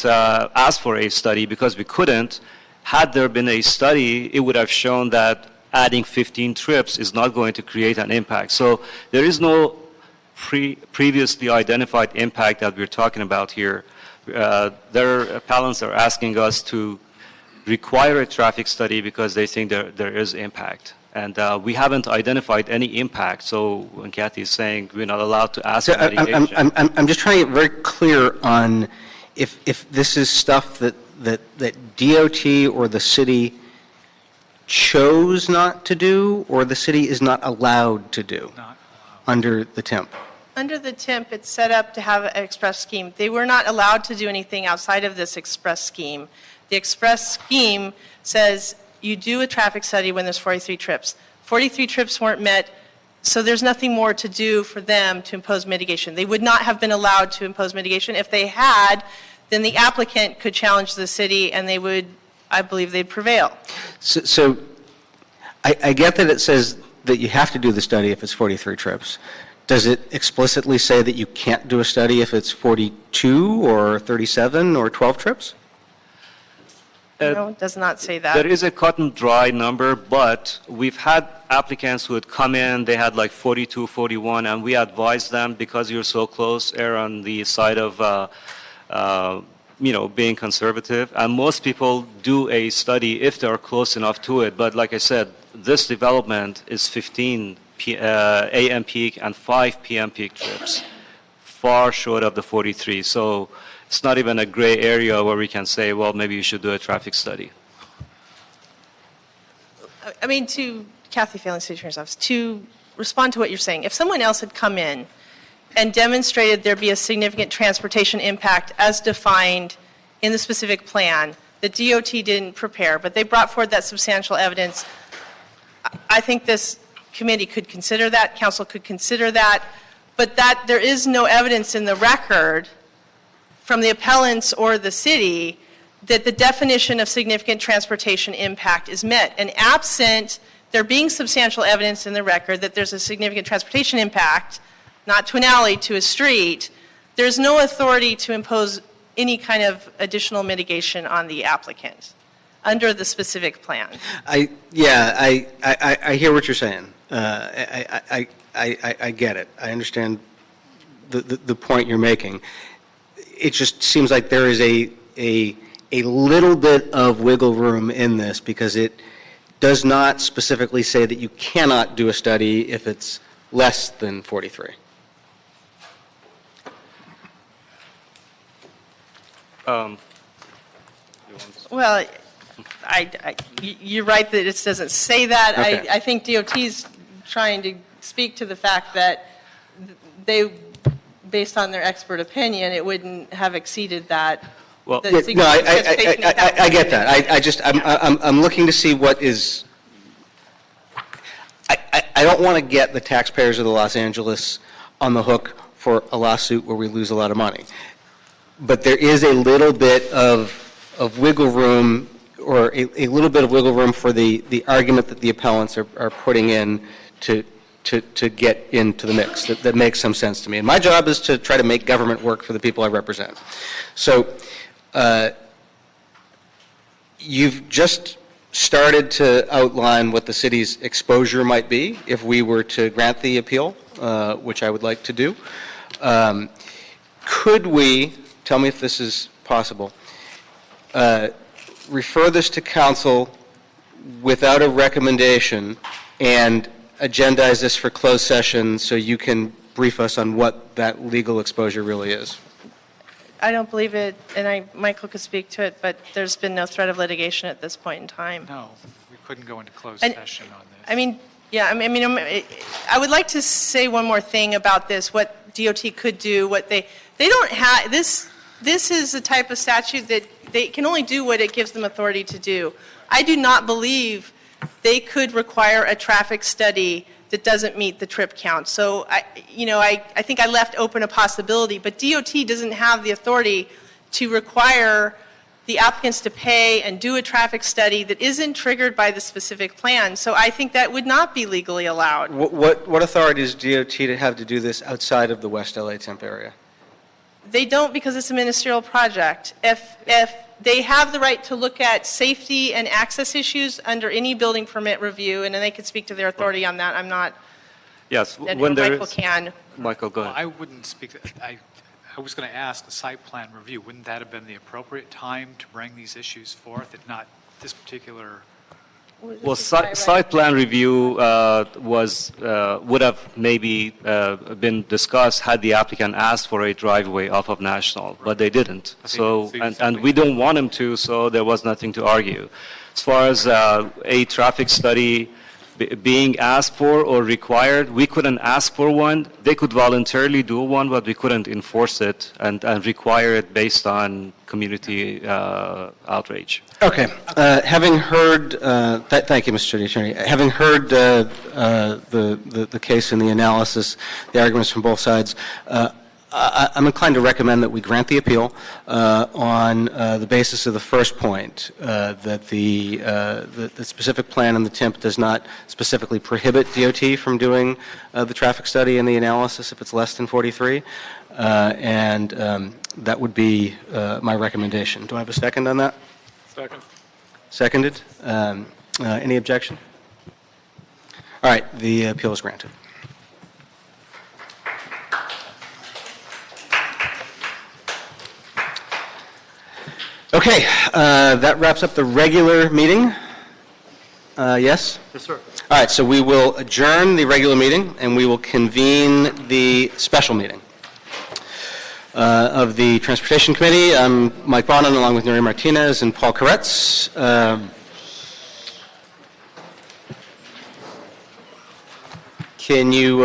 [SPEAKER 4] asked for a study because we couldn't. Had there been a study, it would have shown that adding 15 trips is not going to create an impact. So there is no previously identified impact that we're talking about here. Their appellants are asking us to require a traffic study because they think there is impact. And we haven't identified any impact. So when Kathy is saying we're not allowed to ask for mitigation.
[SPEAKER 1] I'm just trying to get very clear on if this is stuff that DOT or the city chose not to do or the city is not allowed to do under the TIMP.
[SPEAKER 5] Under the TIMP, it's set up to have an express scheme. They were not allowed to do anything outside of this express scheme. The express scheme says you do a traffic study when there's 43 trips. 43 trips weren't met, so there's nothing more to do for them to impose mitigation. They would not have been allowed to impose mitigation. If they had, then the applicant could challenge the city and they would, I believe they'd prevail.
[SPEAKER 1] So I get that it says that you have to do the study if it's 43 trips. Does it explicitly say that you can't do a study if it's 42 or 37 or 12 trips?
[SPEAKER 5] No, it does not say that.
[SPEAKER 4] There is a cut and dry number, but we've had applicants who had come in, they had like 42, 41, and we advised them because you're so close, err on the side of, being conservative. And most people do a study if they're close enough to it. But like I said, this development is 15 a.m. peak and 5 p.m. peak trips, far short of the 43. So it's not even a gray area where we can say, well, maybe you should do a traffic study.
[SPEAKER 5] I mean, to Kathy Phelan, City Attorney's Office, to respond to what you're saying. If someone else had come in and demonstrated there be a significant transportation impact as defined in the specific plan that DOT didn't prepare, but they brought forward that substantial evidence, I think this committee could consider that, council could consider that, but that there is no evidence in the record from the appellants or the city that the definition of significant transportation impact is met. And absent there being substantial evidence in the record that there's a significant transportation impact, not to an alley, to a street, there's no authority to impose any kind of additional mitigation on the applicant under the specific plan.
[SPEAKER 1] I hear what you're saying. I get it. I understand the point you're making. It just seems like there is a little bit of wiggle room in this because it does not specifically say that you cannot do a study if it's less than 43.
[SPEAKER 5] Well, you're right that it doesn't say that.
[SPEAKER 1] Okay.
[SPEAKER 5] I think DOT's trying to speak to the fact that they, based on their expert opinion, it wouldn't have exceeded that.
[SPEAKER 1] Well, no, I get that. I'm looking to see what is. I don't want to get the taxpayers of the Los Angeles on the hook for a lawsuit where we lose a lot of money. But there is a little bit of wiggle room, or a little bit of wiggle room for the argument that the appellants are putting in to get into the mix. That makes some sense to me. And my job is to try to make government work for the people I represent. So you've just started to outline what the city's exposure might be if we were to grant the appeal, which I would like to do. Could we, tell me if this is possible, refer this to council without a recommendation and agendize this for closed session so you can brief us on what that legal exposure really is?
[SPEAKER 5] I don't believe it, and Michael could speak to it, but there's been no threat of litigation at this point in time.
[SPEAKER 18] No, we couldn't go into closed session on this.
[SPEAKER 5] I mean, I would like to say one more thing about this, what DOT could do, what they don't have, this is a type of statute that they can only do what it gives them authority to do. I do not believe they could require a traffic study that doesn't meet the trip count. So, I think I left open a possibility, but DOT doesn't have the authority to require the applicants to pay and do a traffic study that isn't triggered by the specific plan. So I think that would not be legally allowed.
[SPEAKER 1] What authority does DOT have to do this outside of the West LA Temp area?
[SPEAKER 5] They don't, because it's a ministerial project. If they have the right to look at safety and access issues under any building permit review, and then they could speak to their authority on that. I'm not.
[SPEAKER 4] Yes,
[SPEAKER 5] when Michael can.
[SPEAKER 4] Michael, go ahead.
[SPEAKER 18] Well, I wouldn't speak. I was going to ask the site plan review. Wouldn't that have been the appropriate time to bring these issues forth, if not this particular?
[SPEAKER 4] Well, site plan review would have maybe been discussed had the applicant asked for a driveway off of National, but they didn't. So, and we don't want them to, so there was nothing to argue. As far as a traffic study being asked for or required, we couldn't ask for one. They could voluntarily do one, but we couldn't enforce it and require it based on community outrage.
[SPEAKER 1] Okay. Having heard, thank you, Mr. City Attorney. Having heard the case and the analysis, the arguments from both sides, I'm inclined to recommend that we grant the appeal on the basis of the first point, that the specific plan in the TIMP does not specifically prohibit DOT from doing the traffic study and the analysis if it's less than 43, and that would be my recommendation. Do I have a second on that?
[SPEAKER 2] Second.
[SPEAKER 1] Seconded. Any objection? All right, the appeal is granted. Okay, that wraps up the regular meeting. Yes?
[SPEAKER 18] Yes, sir.
[SPEAKER 1] All right, so we will adjourn the regular meeting and we will convene the special meeting of the Transportation Committee. I'm Mike Bonin along with Nuri Martinez and Paul Koretz. Can you,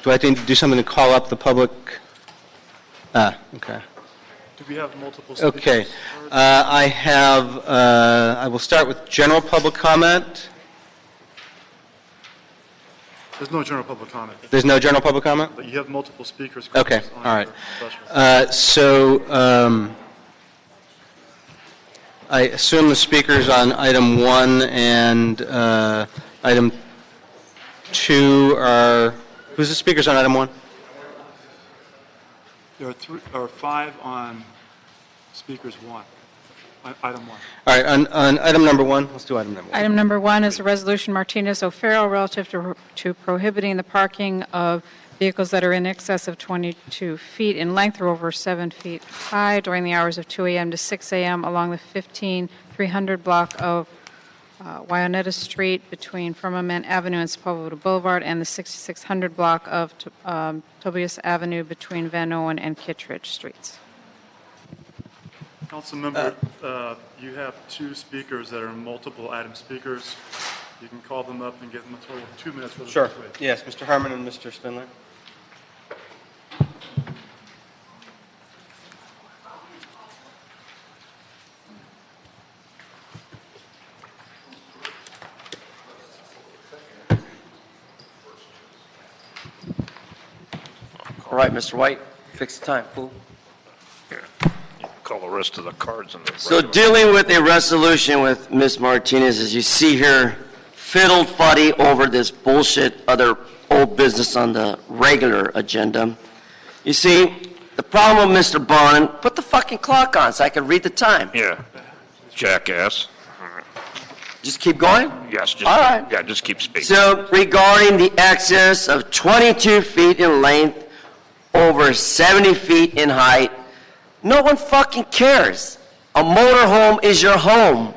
[SPEAKER 1] do I need to do something to call up the public? Okay.
[SPEAKER 19] Do we have multiple speakers?
[SPEAKER 1] Okay. I will start with general public comment.
[SPEAKER 19] There's no general public comment.
[SPEAKER 1] There's no general public comment?
[SPEAKER 19] But you have multiple speakers.
[SPEAKER 1] Okay,
[SPEAKER 19] on
[SPEAKER 1] all right.
[SPEAKER 19] your special.
[SPEAKER 1] I assume the speakers on item 1 and item 2 are, who's the speakers on item 1?
[SPEAKER 19] There are 5 on speakers 1, item 1.
[SPEAKER 1] All right, on item number 1, let's do item number 1.
[SPEAKER 3] Item number 1 is a resolution Martinez-O'Farrell relative to prohibiting the parking of vehicles that are in excess of 22 feet in length or over 7 feet high during the hours of 2 a.m. to 6 a.m. along the 15300 block of Wyanetta Street between Firmament Avenue and Sepulveda Boulevard and the 6600 block of Tobias Avenue between Van Owen and Kittredge Streets.
[SPEAKER 19] Councilmember, you have 2 speakers that are multiple item speakers. You can call them up and give them a total of 2 minutes for the
[SPEAKER 1] Sure.
[SPEAKER 19] wait.
[SPEAKER 1] Yes, Mr. Harmon and Mr. Spindler.
[SPEAKER 17] All right, Mr. White, fix the time, fool.
[SPEAKER 16] Call the rest of the cards in the
[SPEAKER 17] So dealing with a resolution with Ms. Martinez, as you see here, fiddle-fuddy over this bullshit other old business on the regular agenda. You see, the problem with Mr. Bonin, put the fucking clock on so I can read the time.
[SPEAKER 16] Yeah, jackass.
[SPEAKER 17] Just keep going?
[SPEAKER 16] Yes, just,
[SPEAKER 17] All right.
[SPEAKER 16] yeah, just keep speaking.
[SPEAKER 17] So regarding the excess of 22 feet in length, over 70 feet in height, no one fucking cares. A motorhome is your home.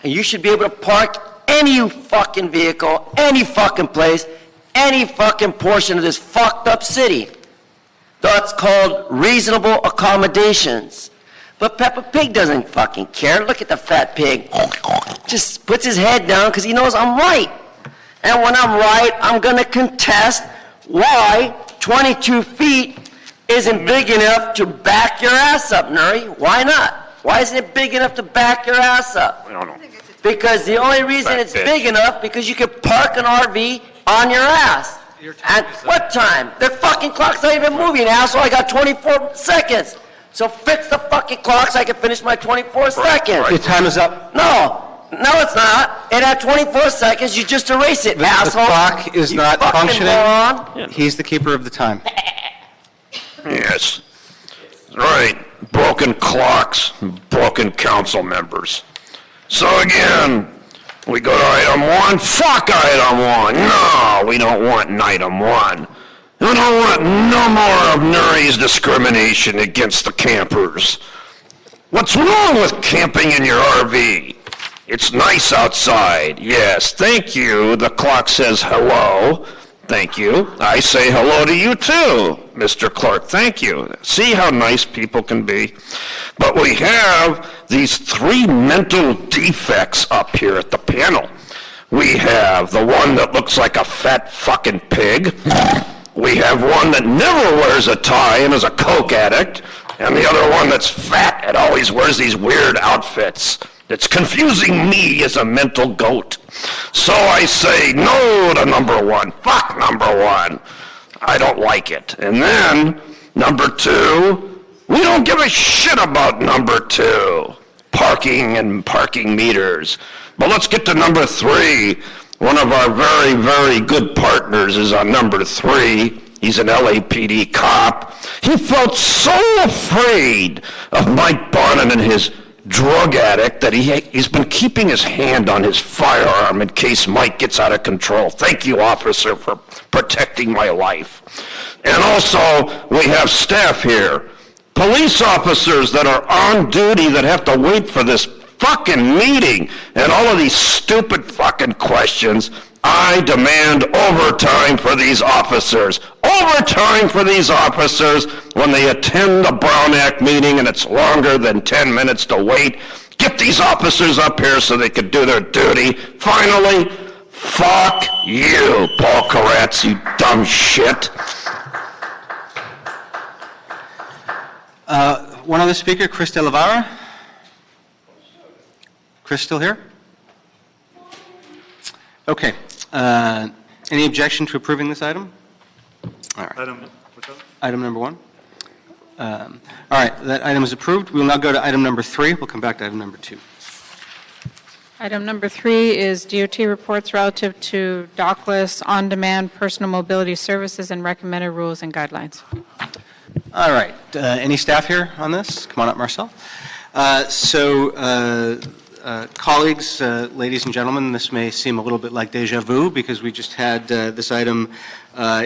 [SPEAKER 17] And you should be able to park any fucking vehicle, any fucking place, any fucking portion of this fucked up city. That's called reasonable accommodations. But Peppa Pig doesn't fucking care. Look at the fat pig. Just puts his head down because he knows I'm right. And when I'm right, I'm going to contest why 22 feet isn't big enough to back your ass up, Nuri. Why not? Why isn't it big enough to back your ass up?
[SPEAKER 16] I don't know.
[SPEAKER 17] Because the only reason it's big enough because you can park an RV on your ass. At what time? The fucking clock's not even moving, asshole. I got 24 seconds. So fix the fucking clock so I can finish my 24 seconds.
[SPEAKER 1] Your time is up.
[SPEAKER 17] No, it's not. It had 24 seconds. You just erase it, asshole.
[SPEAKER 1] The clock is
[SPEAKER 17] You
[SPEAKER 1] not
[SPEAKER 17] fucking
[SPEAKER 1] functioning.
[SPEAKER 17] moron.
[SPEAKER 1] He's the keeper of the time.
[SPEAKER 16] Yes. Right. Broken clocks, broken council members. So again, we go to item 1. Fuck item 1. No, we don't want an item 1. We don't want no more of Nuri's discrimination against the campers. What's wrong with camping in your RV? It's nice outside. Yes, thank you. The clock says hello. Thank you. I say hello to you too, Mr. Clark. Thank you. See how nice people can be? But we have these 3 mental defects up here at the panel. We have the one that looks like a fat fucking pig. We have one that never wears a tie and is a coke addict. And the other one that's fat and always wears these weird outfits. It's confusing me as a mental goat. So I say no to number 1. Fuck number 1. I don't like it. And then, number 2, we don't give a shit about number 2. Parking and parking meters. But let's get to number 3. One of our very, very good partners is on number 3. He's an LAPD cop. He felt so afraid of Mike Bonin and his drug addict that he's been keeping his hand on his firearm in case Mike gets out of control. Thank you, officer, for protecting my life. And also, we have staff here, police officers that are on duty that have to wait for this fucking meeting and all of these stupid fucking questions. I demand overtime for these officers. Overtime for these officers when they attend a Brown Act meeting and it's longer than 10 minutes to wait. Get these officers up here so they can do their duty. Finally, Fuck you, Paul Koratz, you dumb shit.
[SPEAKER 1] One other speaker, Chris De Lavara. Chris still here? Okay. Any objection to approving this item? All right. Item number 1. All right, that item is approved. We will now go to item number 3. We'll come back to item number 2.
[SPEAKER 3] Item number 3 is DOT reports relative to dockless on-demand personal mobility services and recommended rules and guidelines.
[SPEAKER 1] All right. Any staff here on this? Come on up, Marcel. Colleagues, ladies and gentlemen, this may seem a little bit like deja vu because we just had this item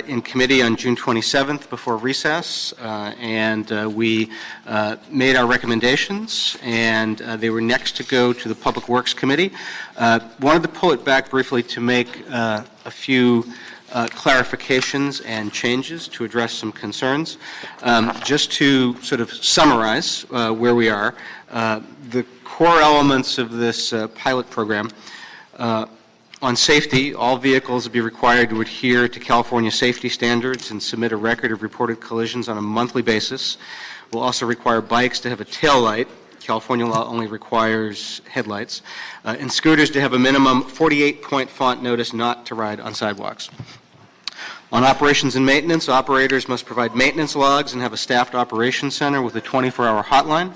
[SPEAKER 1] in committee on June 27th before recess, and we made our recommendations, and they were next to go to the Public Works Committee. Wanted to pull it back briefly to make a few clarifications and changes to address some concerns. Just to sort of summarize where we are, the core elements of this pilot program on safety, all vehicles will be required to adhere to California safety standards and submit a record of reported collisions on a monthly basis. We'll also require bikes to have a tail light. California law only requires headlights. And scooters to have a minimum 48-point font notice not to ride on sidewalks. On operations and maintenance, operators must provide maintenance logs and have a staffed operations center with a 24-hour hotline.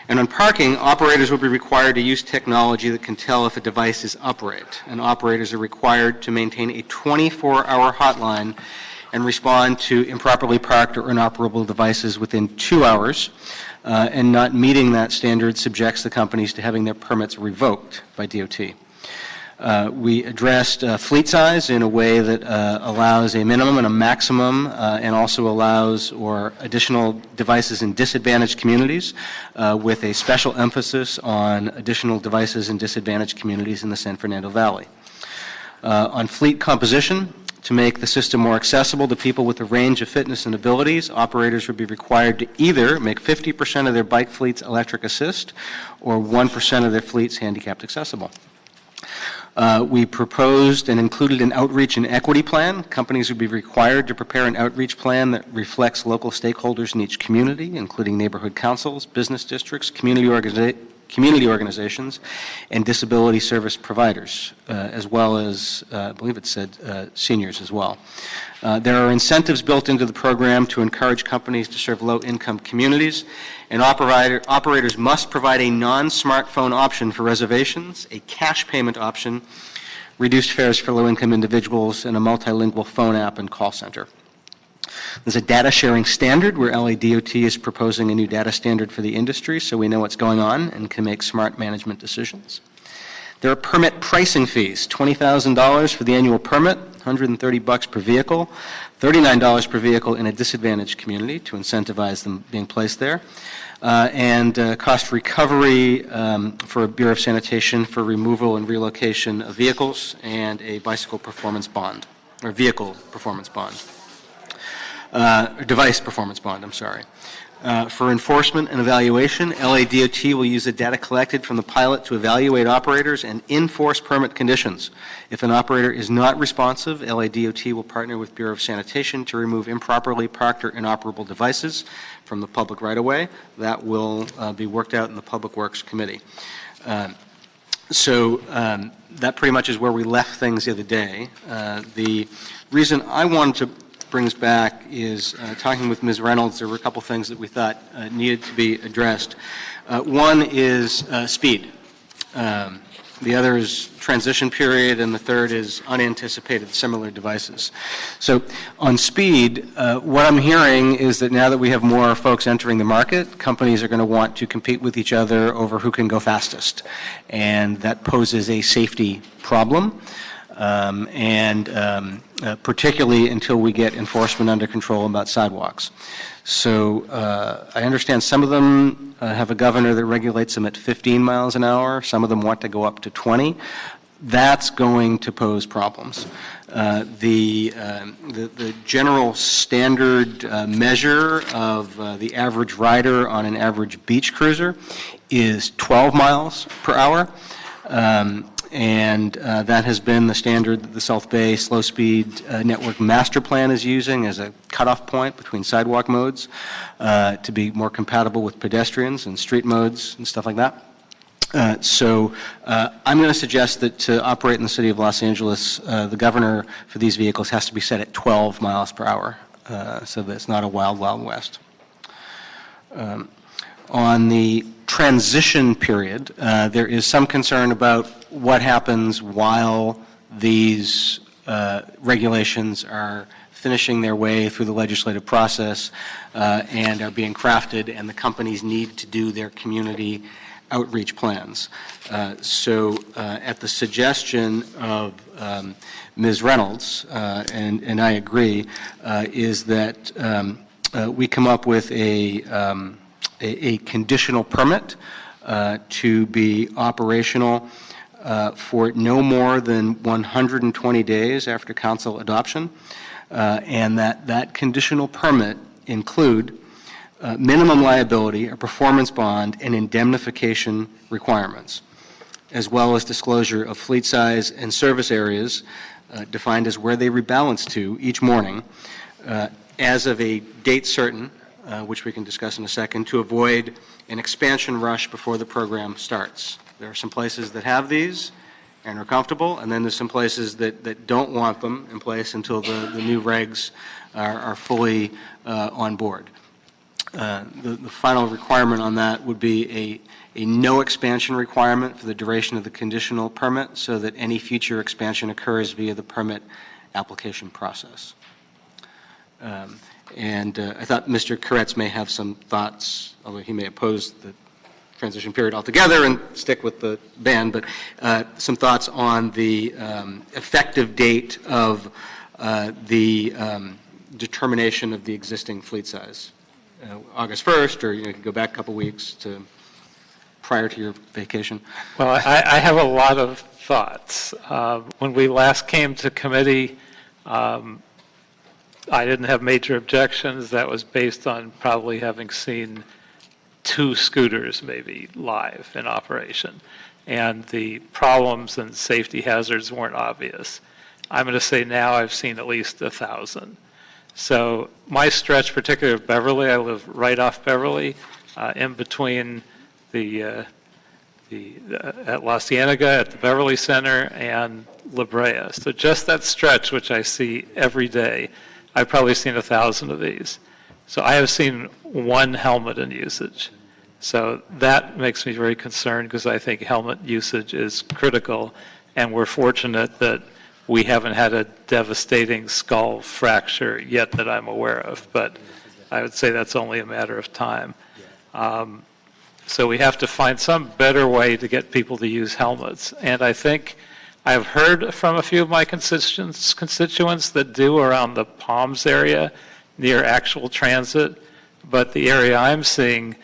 [SPEAKER 1] And on parking, operators will be required to use technology that can tell if a device is upright. And operators are required to maintain a 24-hour hotline and respond to improperly parked or inoperable devices within 2 hours. And not meeting that standard subjects the companies to having their permits revoked by DOT. We addressed fleet size in a way that allows a minimum and a maximum and also allows additional devices in disadvantaged communities with a special emphasis on additional devices in disadvantaged communities in the San Fernando Valley. On fleet composition, to make the system more accessible to people with a range of fitness and abilities, operators would be required to either make 50% of their bike fleets electric assist or 1% of their fleets handicapped accessible. We proposed and included an outreach and equity plan. Companies would be required to prepare an outreach plan that reflects local stakeholders in each community, including neighborhood councils, business districts, community organizations, and disability service providers, as well as, I believe it said, seniors as well. There are incentives built into the program to encourage companies to serve low-income communities, and operators must provide a non-smartphone option for reservations, a cash payment option, reduced fares for low-income individuals, and a multilingual phone app and call center. There's a data sharing standard where LADOT is proposing a new data standard for the industry so we know what's going on and can make smart management decisions. There are permit pricing fees, $20,000 for the annual permit, $130 per vehicle, $39 per vehicle in a disadvantaged community to incentivize them being placed there, and cost recovery for a Bureau of Sanitation for removal and relocation of vehicles, and a bicycle performance bond, or vehicle performance bond. Device performance bond, I'm sorry. For enforcement and evaluation, LADOT will use the data collected from the pilot to evaluate operators and enforce permit conditions. If an operator is not responsive, LADOT will partner with Bureau of Sanitation to remove improperly parked or inoperable devices from the public right-of-way. That will be worked out in the Public Works Committee. So that pretty much is where we left things the other day. The reason I wanted to bring us back is talking with Ms. Reynolds, there were a couple things that we thought needed to be addressed. One is speed. The other is transition period, and the third is unanticipated similar devices. So on speed, what I'm hearing is that now that we have more folks entering the market, companies are going to want to compete with each other over who can go fastest. And that poses a safety problem. Particularly until we get enforcement under control about sidewalks. So I understand some of them have a governor that regulates them at 15 miles an hour. Some of them want to go up to 20. That's going to pose problems. The general standard measure of the average rider on an average beach cruiser is 12 miles per hour. and that has been the standard that the South Bay Slow Speed Network Master Plan is using as a cutoff point between sidewalk modes to be more compatible with pedestrians and street modes and stuff like that. So I'm going to suggest that to operate in the city of Los Angeles, the governor for these vehicles has to be set at 12 miles per hour, so that it's not a wild, wild west. On the transition period, there is some concern about what happens while these regulations are finishing their way through the legislative process and are being crafted, and the companies need to do their community outreach plans. So at the suggestion of Ms. Reynolds, and I agree, is that we come up with a conditional permit to be operational for no more than 120 days after council adoption, and that conditional permit include minimum liability, a performance bond, and indemnification requirements, as well as disclosure of fleet size and service areas defined as where they rebalance to each morning as of a date certain, which we can discuss in a second, to avoid an expansion rush before the program starts. There are some places that have these and are comfortable, and then there's some places that don't want them in place until the new regs are fully on board. The final requirement on that would be a no expansion requirement for the duration of the conditional permit, so that any future expansion occurs via the permit application process. And I thought Mr. Koretz may have some thoughts, although he may oppose the transition period altogether and stick with the ban, but some thoughts on the effective date of the determination of the existing fleet size. August 1st, or you could go back a couple weeks to prior to your vacation.
[SPEAKER 2] Well, I have a lot of thoughts. When we last came to committee, I didn't have major objections. That was based on probably having seen 2 scooters maybe live in operation, and the problems and safety hazards weren't obvious. I'm going to say now I've seen at least 1,000. So my stretch, particularly of Beverly, I live right off Beverly, in between at La Cienega, at the Beverly Center, and La Brea. So just that stretch, which I see every day, I've probably seen 1,000 of these. So I have seen 1 helmet in usage. So that makes me very concerned, because I think helmet usage is critical, and we're fortunate that we haven't had a devastating skull fracture yet that I'm aware of, but I would say that's only a matter of time. So we have to find some better way to get people to use helmets. And I think I've heard from a few of my constituents that do around the Palms area near actual transit, but the area I'm seeing,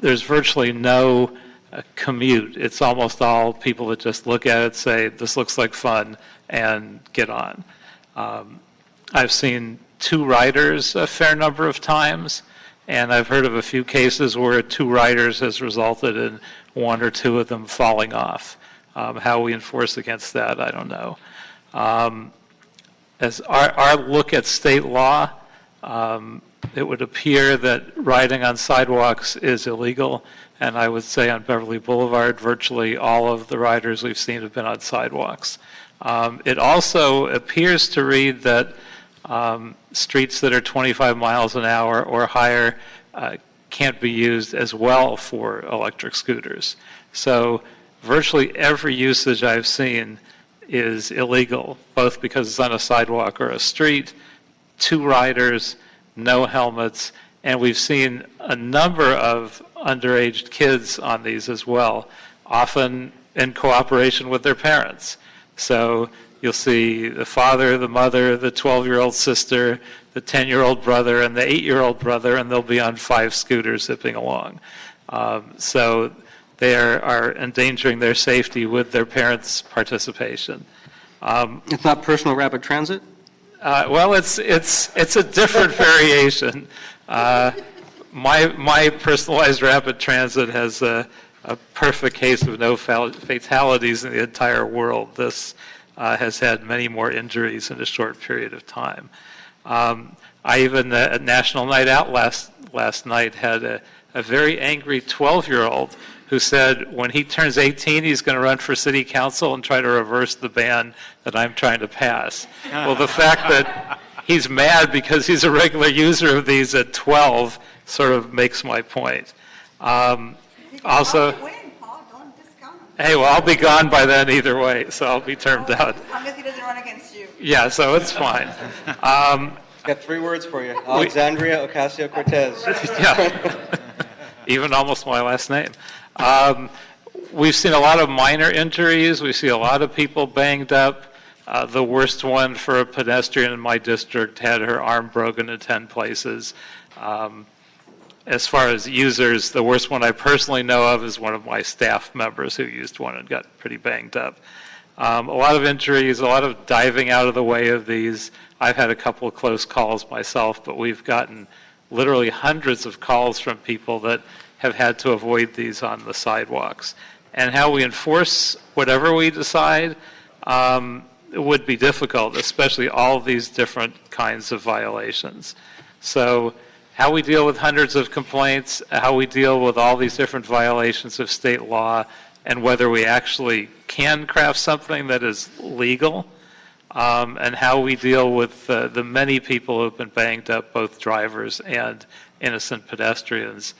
[SPEAKER 2] there's virtually no commute. It's almost all people that just look at it, say, this looks like fun, and get on. I've seen 2 riders a fair number of times, and I've heard of a few cases where 2 riders has resulted in 1 or 2 of them falling off. How we enforce against that, I don't know. As our look at state law, it would appear that riding on sidewalks is illegal, and I would say on Beverly Boulevard, virtually all of the riders we've seen have been on sidewalks. It also appears to read that streets that are 25 miles an hour or higher can't be used as well for electric scooters. So virtually every usage I've seen is illegal, both because it's on a sidewalk or a street, 2 riders, no helmets, and we've seen a number of underage kids on these as well, often in cooperation with their parents. So you'll see the father, the mother, the 12-year-old sister, the 10-year-old brother, and the 8-year-old brother, and they'll be on 5 scooters zipping along. So they are endangering their safety with their parents' participation.
[SPEAKER 1] It's not personal rapid transit?
[SPEAKER 2] Well, it's a different variation. My personalized rapid transit has a perfect case of no fatalities in the entire world. This has had many more injuries in a short period of time. I even, at National Night Out last night, had a very angry 12-year-old who said when he turns 18, he's going to run for city council and try to reverse the ban that I'm trying to pass. Well, the fact that he's mad because he's a regular user of these at 12 sort of makes my point. Also, hey, well, I'll be gone by then either way, so I'll be termed out.
[SPEAKER 20] As long as he doesn't run against you.
[SPEAKER 2] Yeah, so it's fine.
[SPEAKER 1] Got 3 words for you. Alexandria Ocasio-Cortez.
[SPEAKER 2] Yeah. Even almost my last name. We've seen a lot of minor injuries. We see a lot of people banged up. The worst one for a pedestrian in my district had her arm broken in 10 places. As far as users, the worst one I personally know of is one of my staff members who used one and got pretty banged up. A lot of injuries, a lot of diving out of the way of these. I've had a couple of close calls myself, but we've gotten literally hundreds of calls from people that have had to avoid these on the sidewalks. And how we enforce whatever we decide would be difficult, especially all of these different kinds of violations. So how we deal with hundreds of complaints, how we deal with all these different violations of state law, and whether we actually can craft something that is legal, and how we deal with the many people who have been banged up, both drivers and innocent pedestrians,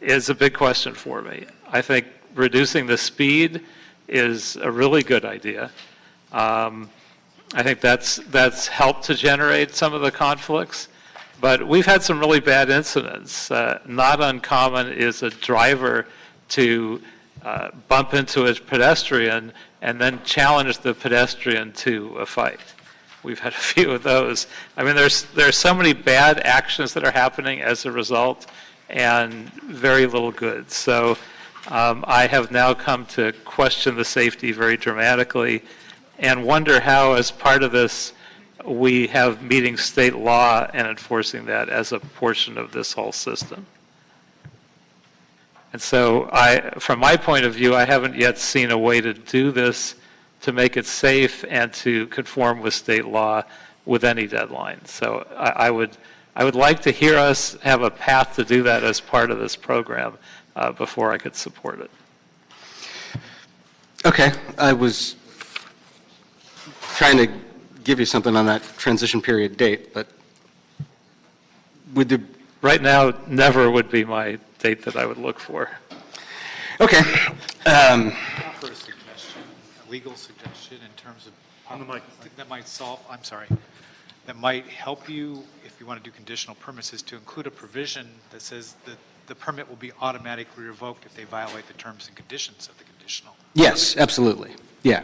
[SPEAKER 2] is a big question for me. I think reducing the speed is a really good idea. I think that's helped to generate some of the conflicts. But we've had some really bad incidents. Not uncommon is a driver to bump into a pedestrian and then challenge the pedestrian to a fight. We've had a few of those. I mean, there's so many bad actions that are happening as a result, and very little good. So I have now come to question the safety very dramatically and wonder how, as part of this, we have meeting state law and enforcing that as a portion of this whole system. And so from my point of view, I haven't yet seen a way to do this to make it safe and to conform with state law with any deadline. So I would like to hear us have a path to do that as part of this program before I could support it.
[SPEAKER 1] Okay, I was trying to give you something on that transition period date, but would there...
[SPEAKER 2] Right now, never would be my date that I would look for.
[SPEAKER 1] Okay.
[SPEAKER 18] Offer a suggestion, a legal suggestion in terms of that might solve, I'm sorry, that might help you if you want to do conditional permits, is to include a provision that says that the permit will be automatically revoked if they violate the terms and conditions of the conditional.
[SPEAKER 1] Yes, absolutely. Yeah.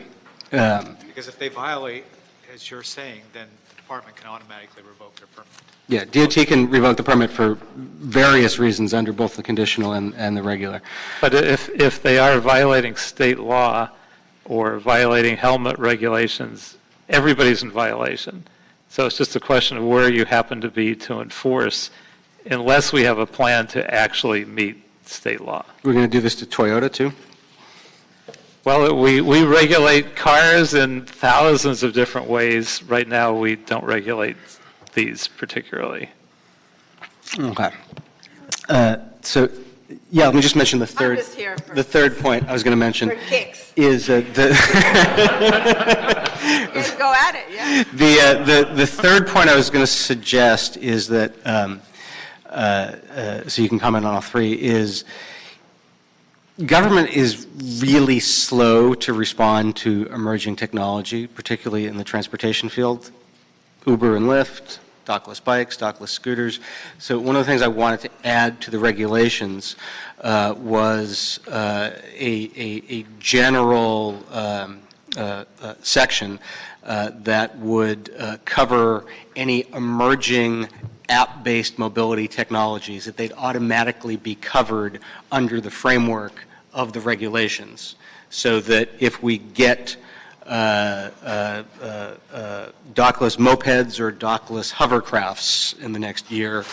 [SPEAKER 18] Because if they violate, as you're saying, then the department can automatically revoke their permit.
[SPEAKER 1] Yeah, DOT can revoke the permit for various reasons under both the conditional and the regular.
[SPEAKER 2] But if they are violating state law or violating helmet regulations, everybody's in violation. So it's just a question of where you happen to be to enforce, unless we have a plan to actually meet state law.
[SPEAKER 1] We're going to do this to Toyota too?
[SPEAKER 2] Well, we regulate cars in thousands of different ways. Right now, we don't regulate these particularly.
[SPEAKER 1] Okay. So, yeah, let me just mention the third point I was going to mention
[SPEAKER 20] For kicks.
[SPEAKER 1] is
[SPEAKER 20] Go at it, yeah.
[SPEAKER 1] The third point I was going to suggest is that, so you can comment on all three, is government is really slow to respond to emerging technology, particularly in the transportation field. Uber and Lyft, dockless bikes, dockless scooters. So one of the things I wanted to add to the regulations was a general section that would cover any emerging app-based mobility technologies, that they'd automatically be covered under the framework of the regulations, so that if we get dockless mopeds or dockless hovercrafts in the next year,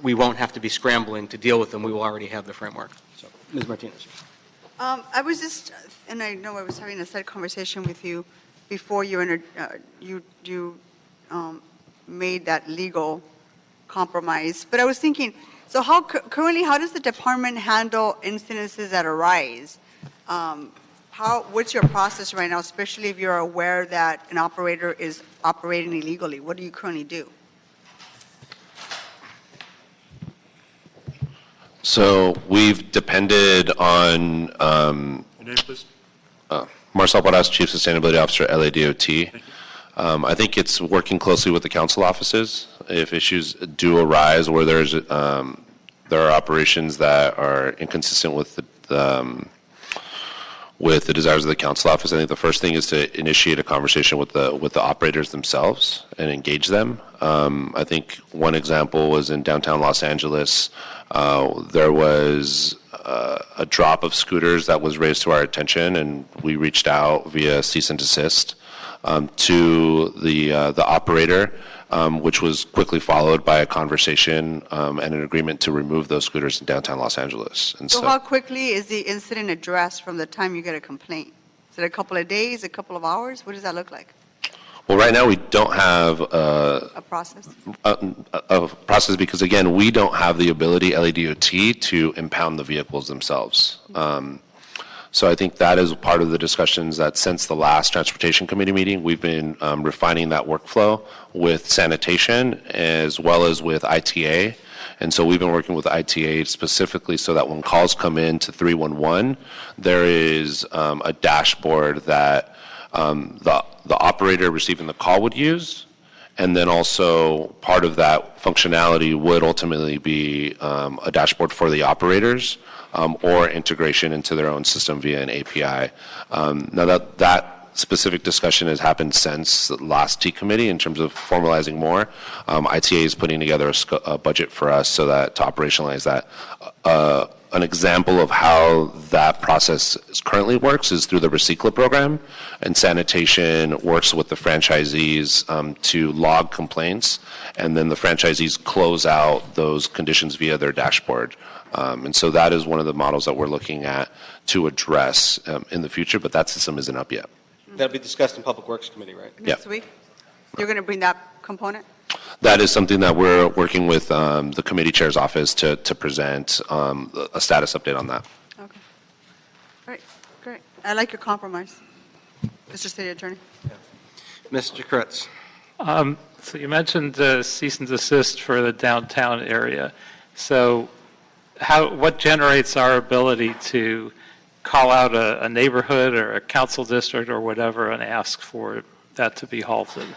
[SPEAKER 1] we won't have to be scrambling to deal with them. We will already have the framework. So, Ms. Martinez.
[SPEAKER 20] I was just, and I know I was having a side conversation with you before you made that legal compromise, but I was thinking, so currently, how does the department handle incidences that arise? What's your process right now, especially if you're aware that an operator is operating illegally? What do you currently do?
[SPEAKER 21] So we've depended on
[SPEAKER 19] Your name, please.
[SPEAKER 21] Marcel Bodas, Chief Sustainability Officer, LADOT. I think it's working closely with the council offices. If issues do arise where there are operations that are inconsistent with the desires of the council office, I think the first thing is to initiate a conversation with the operators themselves and engage them. I think one example was in downtown Los Angeles. There was a drop of scooters that was raised to our attention, and we reached out via cease and desist to the operator, which was quickly followed by a conversation and an agreement to remove those scooters in downtown Los Angeles. And
[SPEAKER 20] So how quickly is the incident addressed from the time you get a complaint? Is it a couple of days, a couple of hours? What does that look like?
[SPEAKER 21] well, right now we don't have
[SPEAKER 20] A process?
[SPEAKER 21] a process because, again, we don't have the ability, LADOT, to impound the vehicles themselves. So I think that is part of the discussions that since the last Transportation Committee meeting, we've been refining that workflow with sanitation as well as with ITA. And so we've been working with ITA specifically so that when calls come in to 311, there is a dashboard that the operator receiving the call would use. And then also part of that functionality would ultimately be a dashboard for the operators or integration into their own system via an API. Now that specific discussion has happened since the last T committee in terms of formalizing more. ITA is putting together a budget for us so that to operationalize that. An example of how that process currently works is through the Recycler program, and sanitation works with the franchisees to log complaints, and then the franchisees close out those conditions via their dashboard. And so that is one of the models that we're looking at to address in the future, but that system isn't up yet.
[SPEAKER 1] That'll be discussed in Public Works Committee, right?
[SPEAKER 20] Next week? You're going to bring that component?
[SPEAKER 21] That is something that we're working with the committee chair's office to present a status update on that.
[SPEAKER 20] Okay. Great, great. I like your compromise, Mr. City Attorney.
[SPEAKER 1] Mr. Kretz.
[SPEAKER 2] So you mentioned cease and desist for the downtown area. So what generates our ability to call out a neighborhood or a council district or whatever and ask for that to be halted?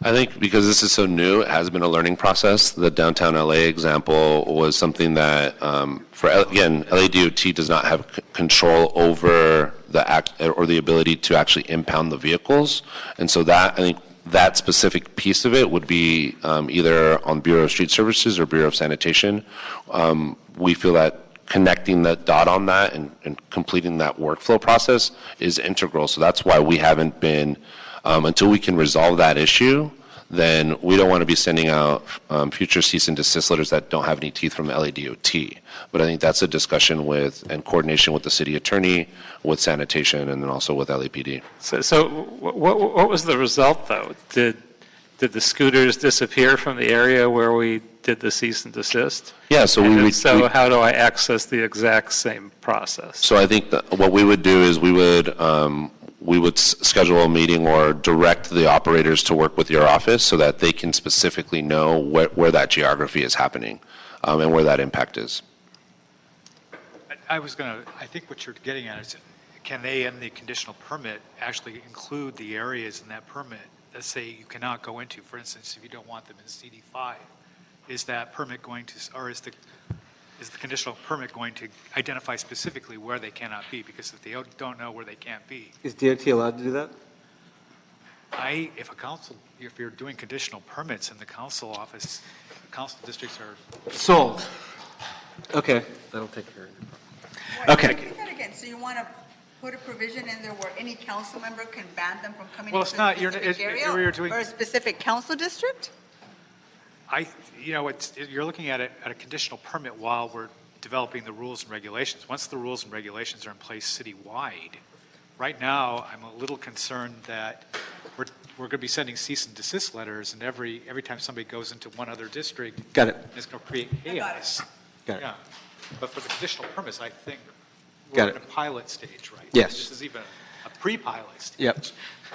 [SPEAKER 21] I think because this is so new, it has been a learning process. The downtown LA example was something that, again, LADOT does not have control over the act or the ability to actually impound the vehicles. And so I think that specific piece of it would be either on Bureau of Street Services or Bureau of Sanitation. We feel that connecting the dot on that and completing that workflow process is integral. So that's why we haven't been, until we can resolve that issue, then we don't want to be sending out future cease and desist letters that don't have any teeth from LADOT. But I think that's a discussion with and coordination with the city attorney, with sanitation, and then also with LAPD.
[SPEAKER 2] So what was the result, though? Did the scooters disappear from the area where we did the cease and desist?
[SPEAKER 21] Yeah, so
[SPEAKER 2] how do I access the exact same process?
[SPEAKER 21] So I think that what we would do is we would schedule a meeting or direct the operators to work with your office so that they can specifically know where that geography is happening and where that impact is.
[SPEAKER 18] I think what you're getting at is, can they in the conditional permit actually include the areas in that permit that say you cannot go into? For instance, if you don't want them in CD5, is that permit going to, or is the conditional permit going to identify specifically where they cannot be? Because if they don't know where they can't be.
[SPEAKER 1] Is DOT allowed to do that?
[SPEAKER 18] If you're doing conditional permits in the council office, council districts are
[SPEAKER 1] sold. Okay, that'll take care of it. Okay.
[SPEAKER 20] Say that again. So you want to put a provision in there where any council member can ban them from coming
[SPEAKER 18] Well,
[SPEAKER 20] into
[SPEAKER 18] it's not.
[SPEAKER 20] a
[SPEAKER 18] You're
[SPEAKER 20] specific area or a specific council district?
[SPEAKER 18] You're looking at it at a conditional permit while we're developing the rules and regulations. Once the rules and regulations are in place citywide, right now, I'm a little concerned that we're going to be sending cease and desist letters, and every time somebody goes into one other district,
[SPEAKER 1] Got it.
[SPEAKER 18] it's going to create chaos.
[SPEAKER 1] Got it.
[SPEAKER 18] Yeah. But for the conditional permits, I think
[SPEAKER 1] Got
[SPEAKER 18] we're
[SPEAKER 1] it.
[SPEAKER 18] in a pilot stage, right?
[SPEAKER 1] Yes.
[SPEAKER 18] This is even a pre-pilot stage.
[SPEAKER 1] Yep.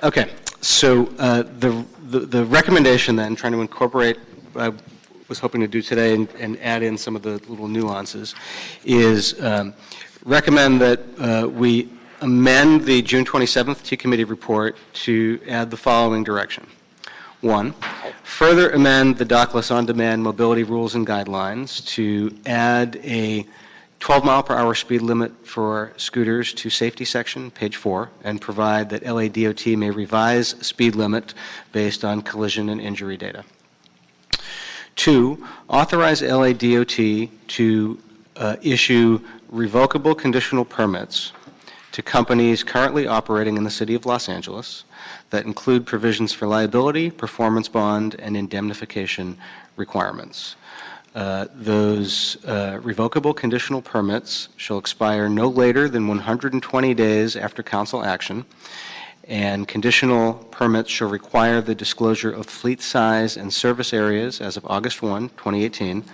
[SPEAKER 1] Okay. So the recommendation then, trying to incorporate, I was hoping to do today and add in some of the little nuances, is recommend that we amend the June 27th T Committee report to add the following direction. 1, further amend the dockless on-demand mobility rules and guidelines to add a 12-mile-per-hour speed limit for scooters to safety section, page 4, and provide that LADOT may revise speed limit based on collision and injury data. 2, authorize LADOT to issue revocable conditional permits to companies currently operating in the City of Los Angeles that include provisions for liability, performance bond, and indemnification requirements. Those revocable conditional permits shall expire no later than 120 days after council action, and conditional permits shall require the disclosure of fleet size and service areas as of August 1, 2018,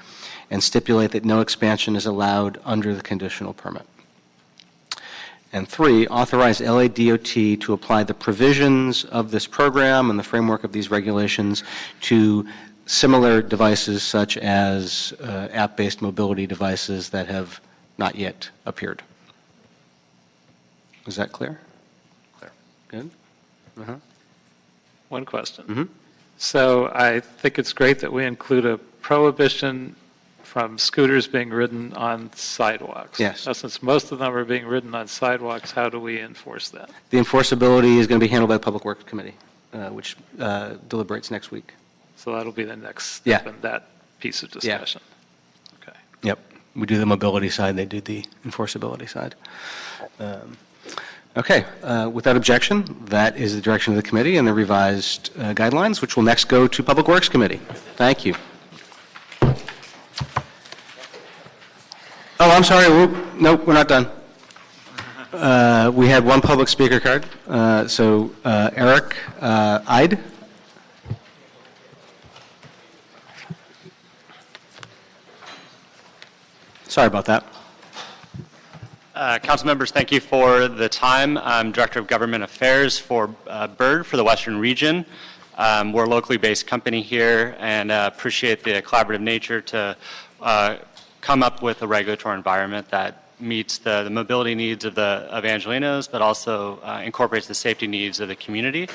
[SPEAKER 1] and stipulate that no expansion is allowed under the conditional permit. And 3, authorize LADOT to apply the provisions of this program and the framework of these regulations to similar devices such as app-based mobility devices that have not yet appeared. Is that clear? Clear. Good? Uh-huh.
[SPEAKER 2] One question.
[SPEAKER 1] Mm-hmm.
[SPEAKER 2] So I think it's great that we include a prohibition from scooters being ridden on sidewalks.
[SPEAKER 1] Yes.
[SPEAKER 2] Now, since most of them are being ridden on sidewalks, how do we enforce that?
[SPEAKER 1] The enforceability is going to be handled by the Public Works Committee, which deliberates next week.
[SPEAKER 2] So that'll be the next step
[SPEAKER 1] Yeah.
[SPEAKER 2] in that piece of discussion. Okay.
[SPEAKER 1] Yep. We do the mobility side, they do the enforceability side. Okay. Without objection, that is the direction of the committee and the revised guidelines, which will next go to Public Works Committee. Thank you. Oh, I'm sorry. Nope, we're not done. We had one public speaker card. So Eric Ide. Sorry about that.
[SPEAKER 8] Council members, thank you for the time. I'm Director of Government Affairs for BIRD for the Western Region. We're a locally based company here and appreciate the collaborative nature to come up with a regulatory environment that meets the mobility needs of Angelenos, but also incorporates the safety needs of the community.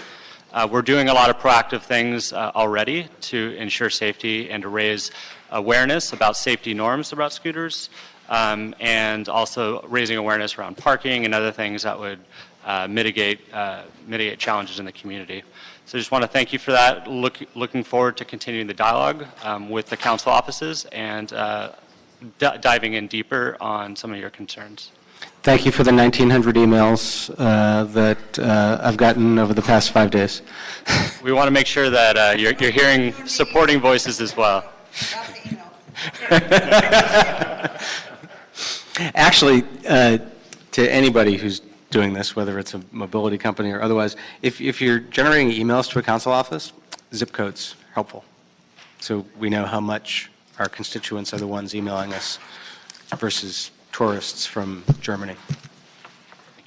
[SPEAKER 8] We're doing a lot of proactive things already to ensure safety and to raise awareness about safety norms about scooters, and also raising awareness around parking and other things that would mitigate challenges in the community. So I just want to thank you for that. Looking forward to continuing the dialogue with the council offices and diving in deeper on some of your concerns.
[SPEAKER 1] Thank you for the 1,900 emails that I've gotten over the past 5 days.
[SPEAKER 8] We want to make sure that you're hearing supporting voices as well.
[SPEAKER 1] Actually, to anybody who's doing this, whether it's a mobility company or otherwise, if you're generating emails to a council office, zip codes are helpful. So we know how much our constituents are the ones emailing us versus tourists from Germany.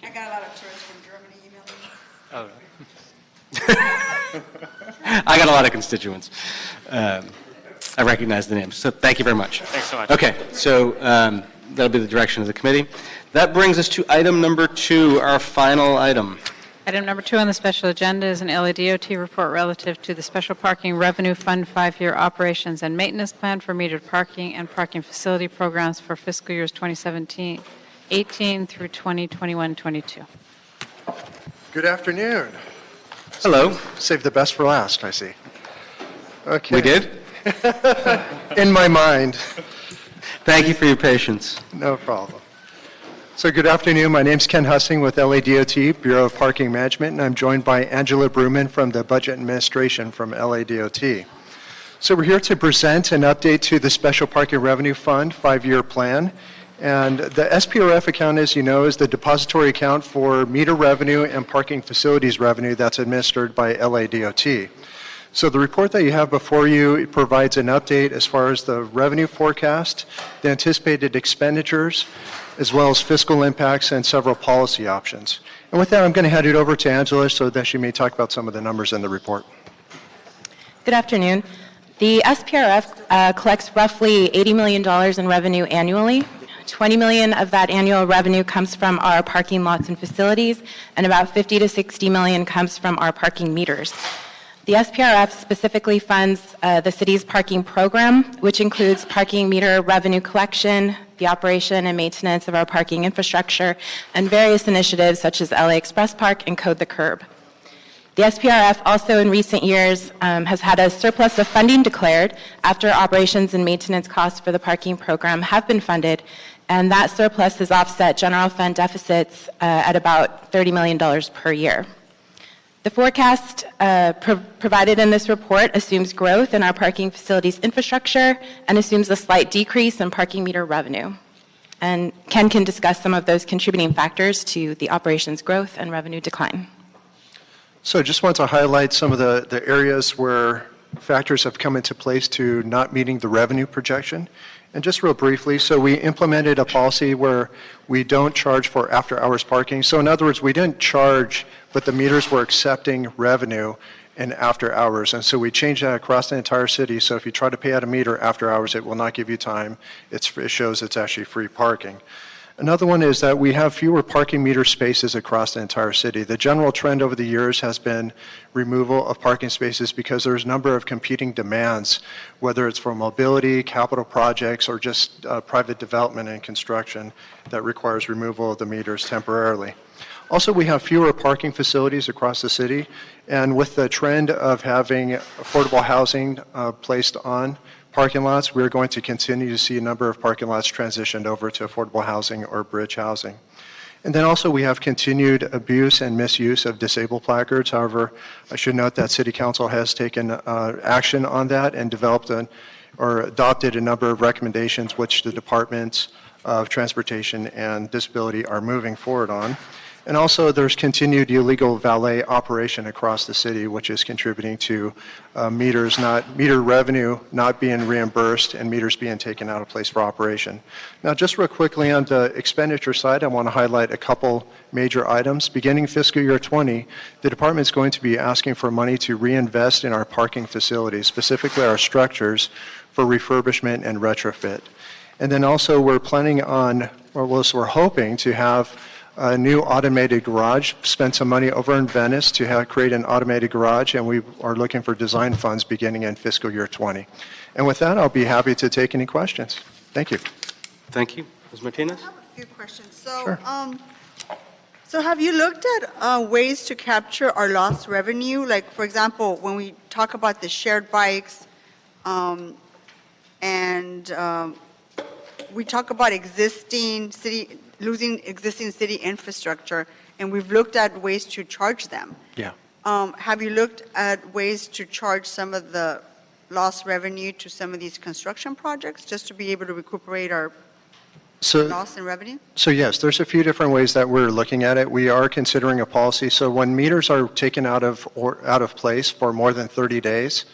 [SPEAKER 20] I got a lot of tourists from Germany emailing me.
[SPEAKER 1] Oh. I got a lot of constituents. I recognize the names. So thank you very much.
[SPEAKER 8] Thanks so much.
[SPEAKER 1] Okay, so that'll be the direction of the committee. That brings us to item number 2, our final item.
[SPEAKER 3] Item number 2 on the special agenda is an LADOT report relative to the Special Parking Revenue Fund 5-year operations and maintenance plan for metered parking and parking facility programs for fiscal years 2017-18 through 2021-22.
[SPEAKER 22] Good afternoon.
[SPEAKER 1] Hello.
[SPEAKER 22] Save the best for last, I see. Okay.
[SPEAKER 1] We did?
[SPEAKER 22] In my mind.
[SPEAKER 1] Thank you for your patience.
[SPEAKER 22] No problem. So good afternoon. My name's Ken Hussing with LADOT, Bureau of Parking Management, and I'm joined by Angela Bruman from the Budget Administration from LADOT. So we're here to present an update to the Special Parking Revenue Fund 5-year plan And the SPRF account, as you know, is the depository account for meter revenue and parking facilities revenue that's administered by LADOT. So the report that you have before you provides an update as far as the revenue forecast, the anticipated expenditures, as well as fiscal impacts and several policy options. And with that, I'm going to hand it over to Angela so that she may talk about some of the numbers in the report.
[SPEAKER 6] Good afternoon. The SPRF collects roughly $80 million in revenue annually. $20 million of that annual revenue comes from our parking lots and facilities, and about $50 to $60 million comes from our parking meters. The SPRF specifically funds the city's parking program, which includes parking meter revenue collection, the operation and maintenance of our parking infrastructure, and various initiatives such as LA Express Park and Code the Curb. The SPRF also in recent years has had a surplus of funding declared after operations and maintenance costs for the parking program have been funded, and that surplus has offset general fund deficits at about $30 million per year. The forecast provided in this report assumes growth in our parking facilities infrastructure and assumes a slight decrease in parking meter revenue. And Ken can discuss some of those contributing factors to the operations growth and revenue decline.
[SPEAKER 22] So I just want to highlight some of the areas where factors have come into place to not meeting the revenue projection. And just real briefly, so we implemented a policy where we don't charge for after-hours parking. So in other words, we didn't charge, but the meters were accepting revenue in after hours. And so we changed that across the entire city. So if you try to pay at a meter after hours, it will not give you time. It shows it's actually free parking. Another one is that we have fewer parking meter spaces across the entire city. The general trend over the years has been removal of parking spaces because there's a number of competing demands, whether it's for mobility, capital projects, or just private development and construction that requires removal of the meters temporarily. Also, we have fewer parking facilities across the city, and with the trend of having affordable housing placed on parking lots, we're going to continue to see a number of parking lots transitioned over to affordable housing or bridge housing. And then also we have continued abuse and misuse of disabled placards. However, I should note that City Council has taken action on that and developed or adopted a number of recommendations which the Departments of Transportation and Disability are moving forward on. And also there's continued illegal valet operation across the city, which is contributing to meter revenue not being reimbursed and meters being taken out of place for operation. Now, just real quickly on the expenditure side, I want to highlight a couple major items. Beginning fiscal year 20, the department is going to be asking for money to reinvest in our parking facilities, specifically our structures, for refurbishment and retrofit. And then also we're planning on, or we're hoping to have a new automated garage, spent some money over in Venice to create an automated garage, and we are looking for design funds beginning in fiscal year 20. And with that, I'll be happy to take any questions. Thank you.
[SPEAKER 1] Thank you. Ms. Martinez?
[SPEAKER 20] I have a few questions. So, so have you looked at ways to capture our lost revenue? Like, for example, when we talk about the shared bikes, we talk about losing existing city infrastructure, and we've looked at ways to charge them.
[SPEAKER 22] Yeah.
[SPEAKER 20] Have you looked at ways to charge some of the lost revenue to some of these construction projects just to be able to recuperate our loss in revenue?
[SPEAKER 22] So yes, there's a few different ways that we're looking at it. We are considering a policy. So when meters are taken out of place for more than 30 days,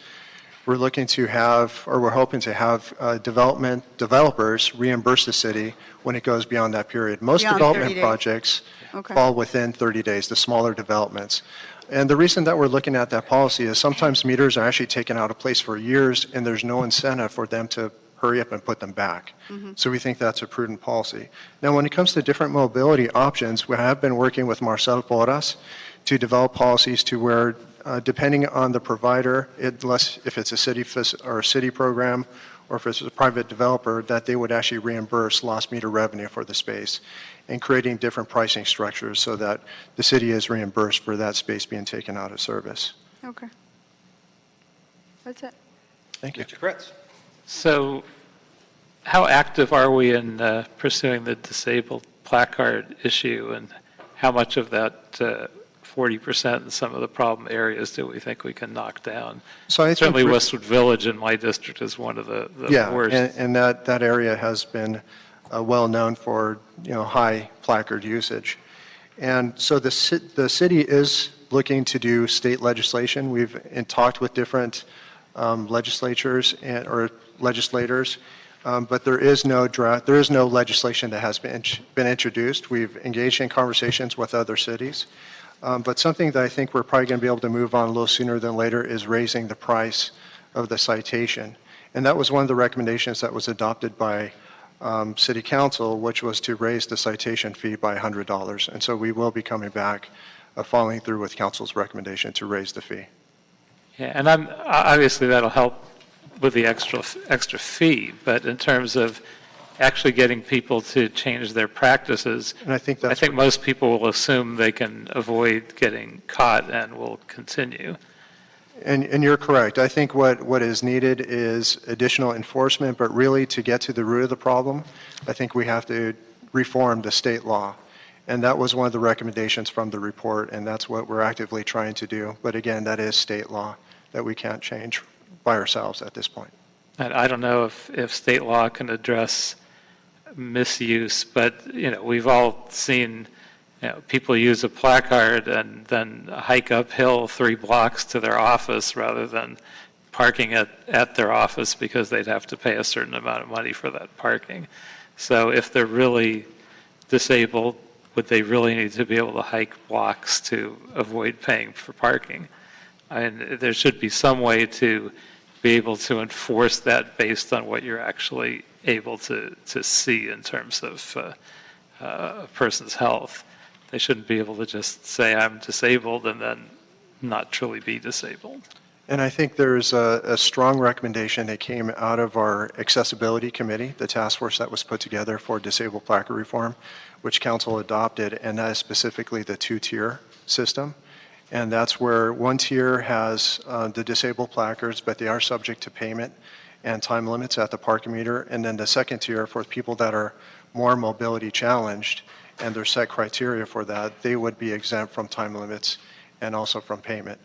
[SPEAKER 22] we're looking to have, or we're hoping to have developers reimburse the city when it goes beyond that period. Most development projects fall within 30 days, the smaller developments. And the reason that we're looking at that policy is sometimes meters are actually taken out of place for years and there's no incentive for them to hurry up and put them back. So we think that's a prudent policy. Now, when it comes to different mobility options, we have been working with Marcel Porras to develop policies to where depending on the provider, if it's a city or a city program, or if it's a private developer, that they would actually reimburse lost meter revenue for the space, and creating different pricing structures so that the city is reimbursed for that space being taken out of service.
[SPEAKER 20] Okay. That's it.
[SPEAKER 22] Thank you.
[SPEAKER 1] Mr. Kretz.
[SPEAKER 2] So how active are we in pursuing the disabled placard issue, and how much of that 40% in some of the problem areas do we think we can knock down?
[SPEAKER 22] So I
[SPEAKER 2] Certainly
[SPEAKER 22] think
[SPEAKER 2] Westwood Village in my district is one of the worst.
[SPEAKER 22] And that area has been well-known for, high placard usage. And so the city is looking to do state legislation. We've talked with different legislatures or legislators, but there is no legislation that has been introduced. We've engaged in conversations with other cities. But something that I think we're probably going to be able to move on a little sooner than later is raising the price of the citation. And that was one of the recommendations that was adopted by City Council, which was to raise the citation fee by $100. And so we will be coming back, following through with Council's recommendation to raise the fee.
[SPEAKER 2] Yeah, and obviously that'll help with the extra fee, but in terms of actually getting people to change their practices,
[SPEAKER 22] and I think
[SPEAKER 2] most people will assume they can avoid getting caught and will continue.
[SPEAKER 22] And you're correct. I think what is needed is additional enforcement, but really to get to the root of the problem, I think we have to reform the state law. And that was one of the recommendations from the report, and that's what we're actively trying to do. But again, that is state law that we can't change by ourselves at this point.
[SPEAKER 2] And I don't know if state law can address misuse, but we've all seen people use a placard and then hike uphill 3 blocks to their office rather than parking at their office because they'd have to pay a certain amount of money for that parking. So if they're really disabled, would they really need to be able to hike blocks to avoid paying for parking? I mean, there should be some way to be able to enforce that based on what you're actually able to see in terms of a person's health. They shouldn't be able to just say, I'm disabled, and then not truly be disabled.
[SPEAKER 22] And I think there's a strong recommendation that came out of our accessibility committee, the task force that was put together for disabled placard reform, which council adopted, and that is specifically the 2-tier system. And that's where one tier has the disabled placards, but they are subject to payment and time limits at the parking meter. And then the second tier for people that are more mobility challenged, and there's set criteria for that, they would be exempt from time limits and also from payment.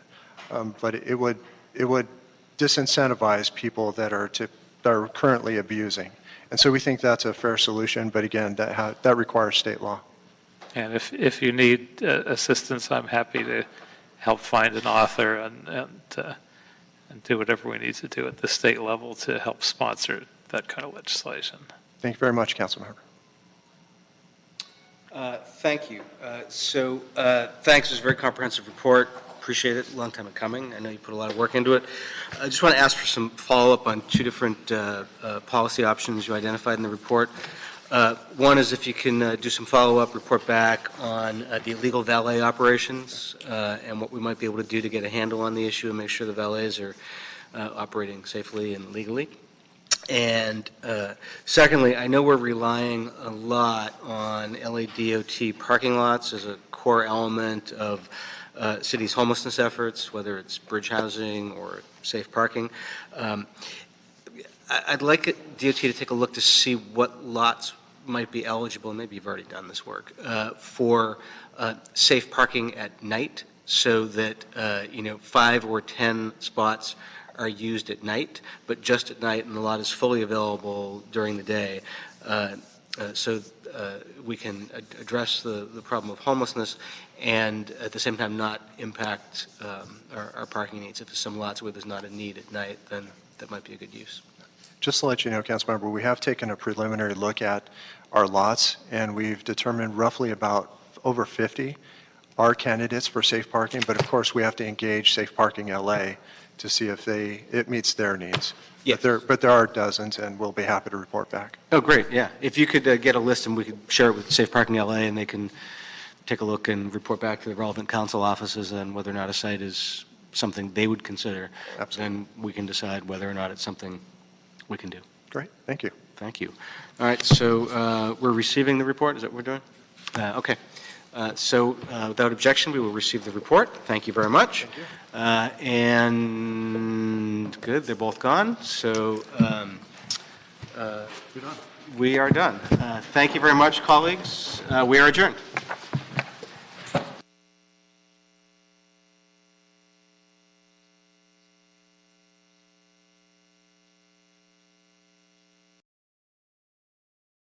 [SPEAKER 22] But it would disincentivize people that are currently abusing. And so we think that's a fair solution, but again, that requires state law.
[SPEAKER 2] And if you need assistance, I'm happy to help find an author and do whatever we need to do at the state level to help sponsor that kind of legislation.
[SPEAKER 22] Thank you very much, Councilmember.
[SPEAKER 1] Thank you. Thanks. It was a very comprehensive report. Appreciate it. A long time in coming. I know you put a lot of work into it. I just want to ask for some follow-up on 2 different policy options you identified in the report. One is if you can do some follow-up, report back on the illegal valet operations and what we might be able to do to get a handle on the issue and make sure the valets are operating safely and legally. And secondly, I know we're relying a lot on LADOT parking lots as a core element of city's homelessness efforts, whether it's bridge housing or safe parking. I'd like DOT to take a look to see what lots might be eligible, and maybe you've already done this work, for safe parking at night so that, 5 or 10 spots are used at night, but just at night, and the lot is fully available during the day. So we can address the problem of homelessness and at the same time not impact our parking needs. If there's some lots where there's not a need at night, then that might be a good use.
[SPEAKER 22] Just to let you know, Councilmember, we have taken a preliminary look at our lots, and we've determined roughly about over 50 are candidates for safe parking, but of course we have to engage Safe Parking LA to see if it meets their needs. Yes. But there are dozens, and we'll be happy to report back.
[SPEAKER 1] Oh, great, yeah. If you could get a list and we could share it with Safe Parking LA and they can take a look and report back to the relevant council offices on whether or not a site is something they would consider. Absolutely. Then we can decide whether or not it's something we can do.
[SPEAKER 22] Great, thank you.
[SPEAKER 1] Thank you. All right, so we're receiving the report. Is that what we're doing? Okay. So without objection, we will receive the report. Thank you very much. Thank you. And good, they're both gone. So we are done. Thank you very much, colleagues. We are adjourned.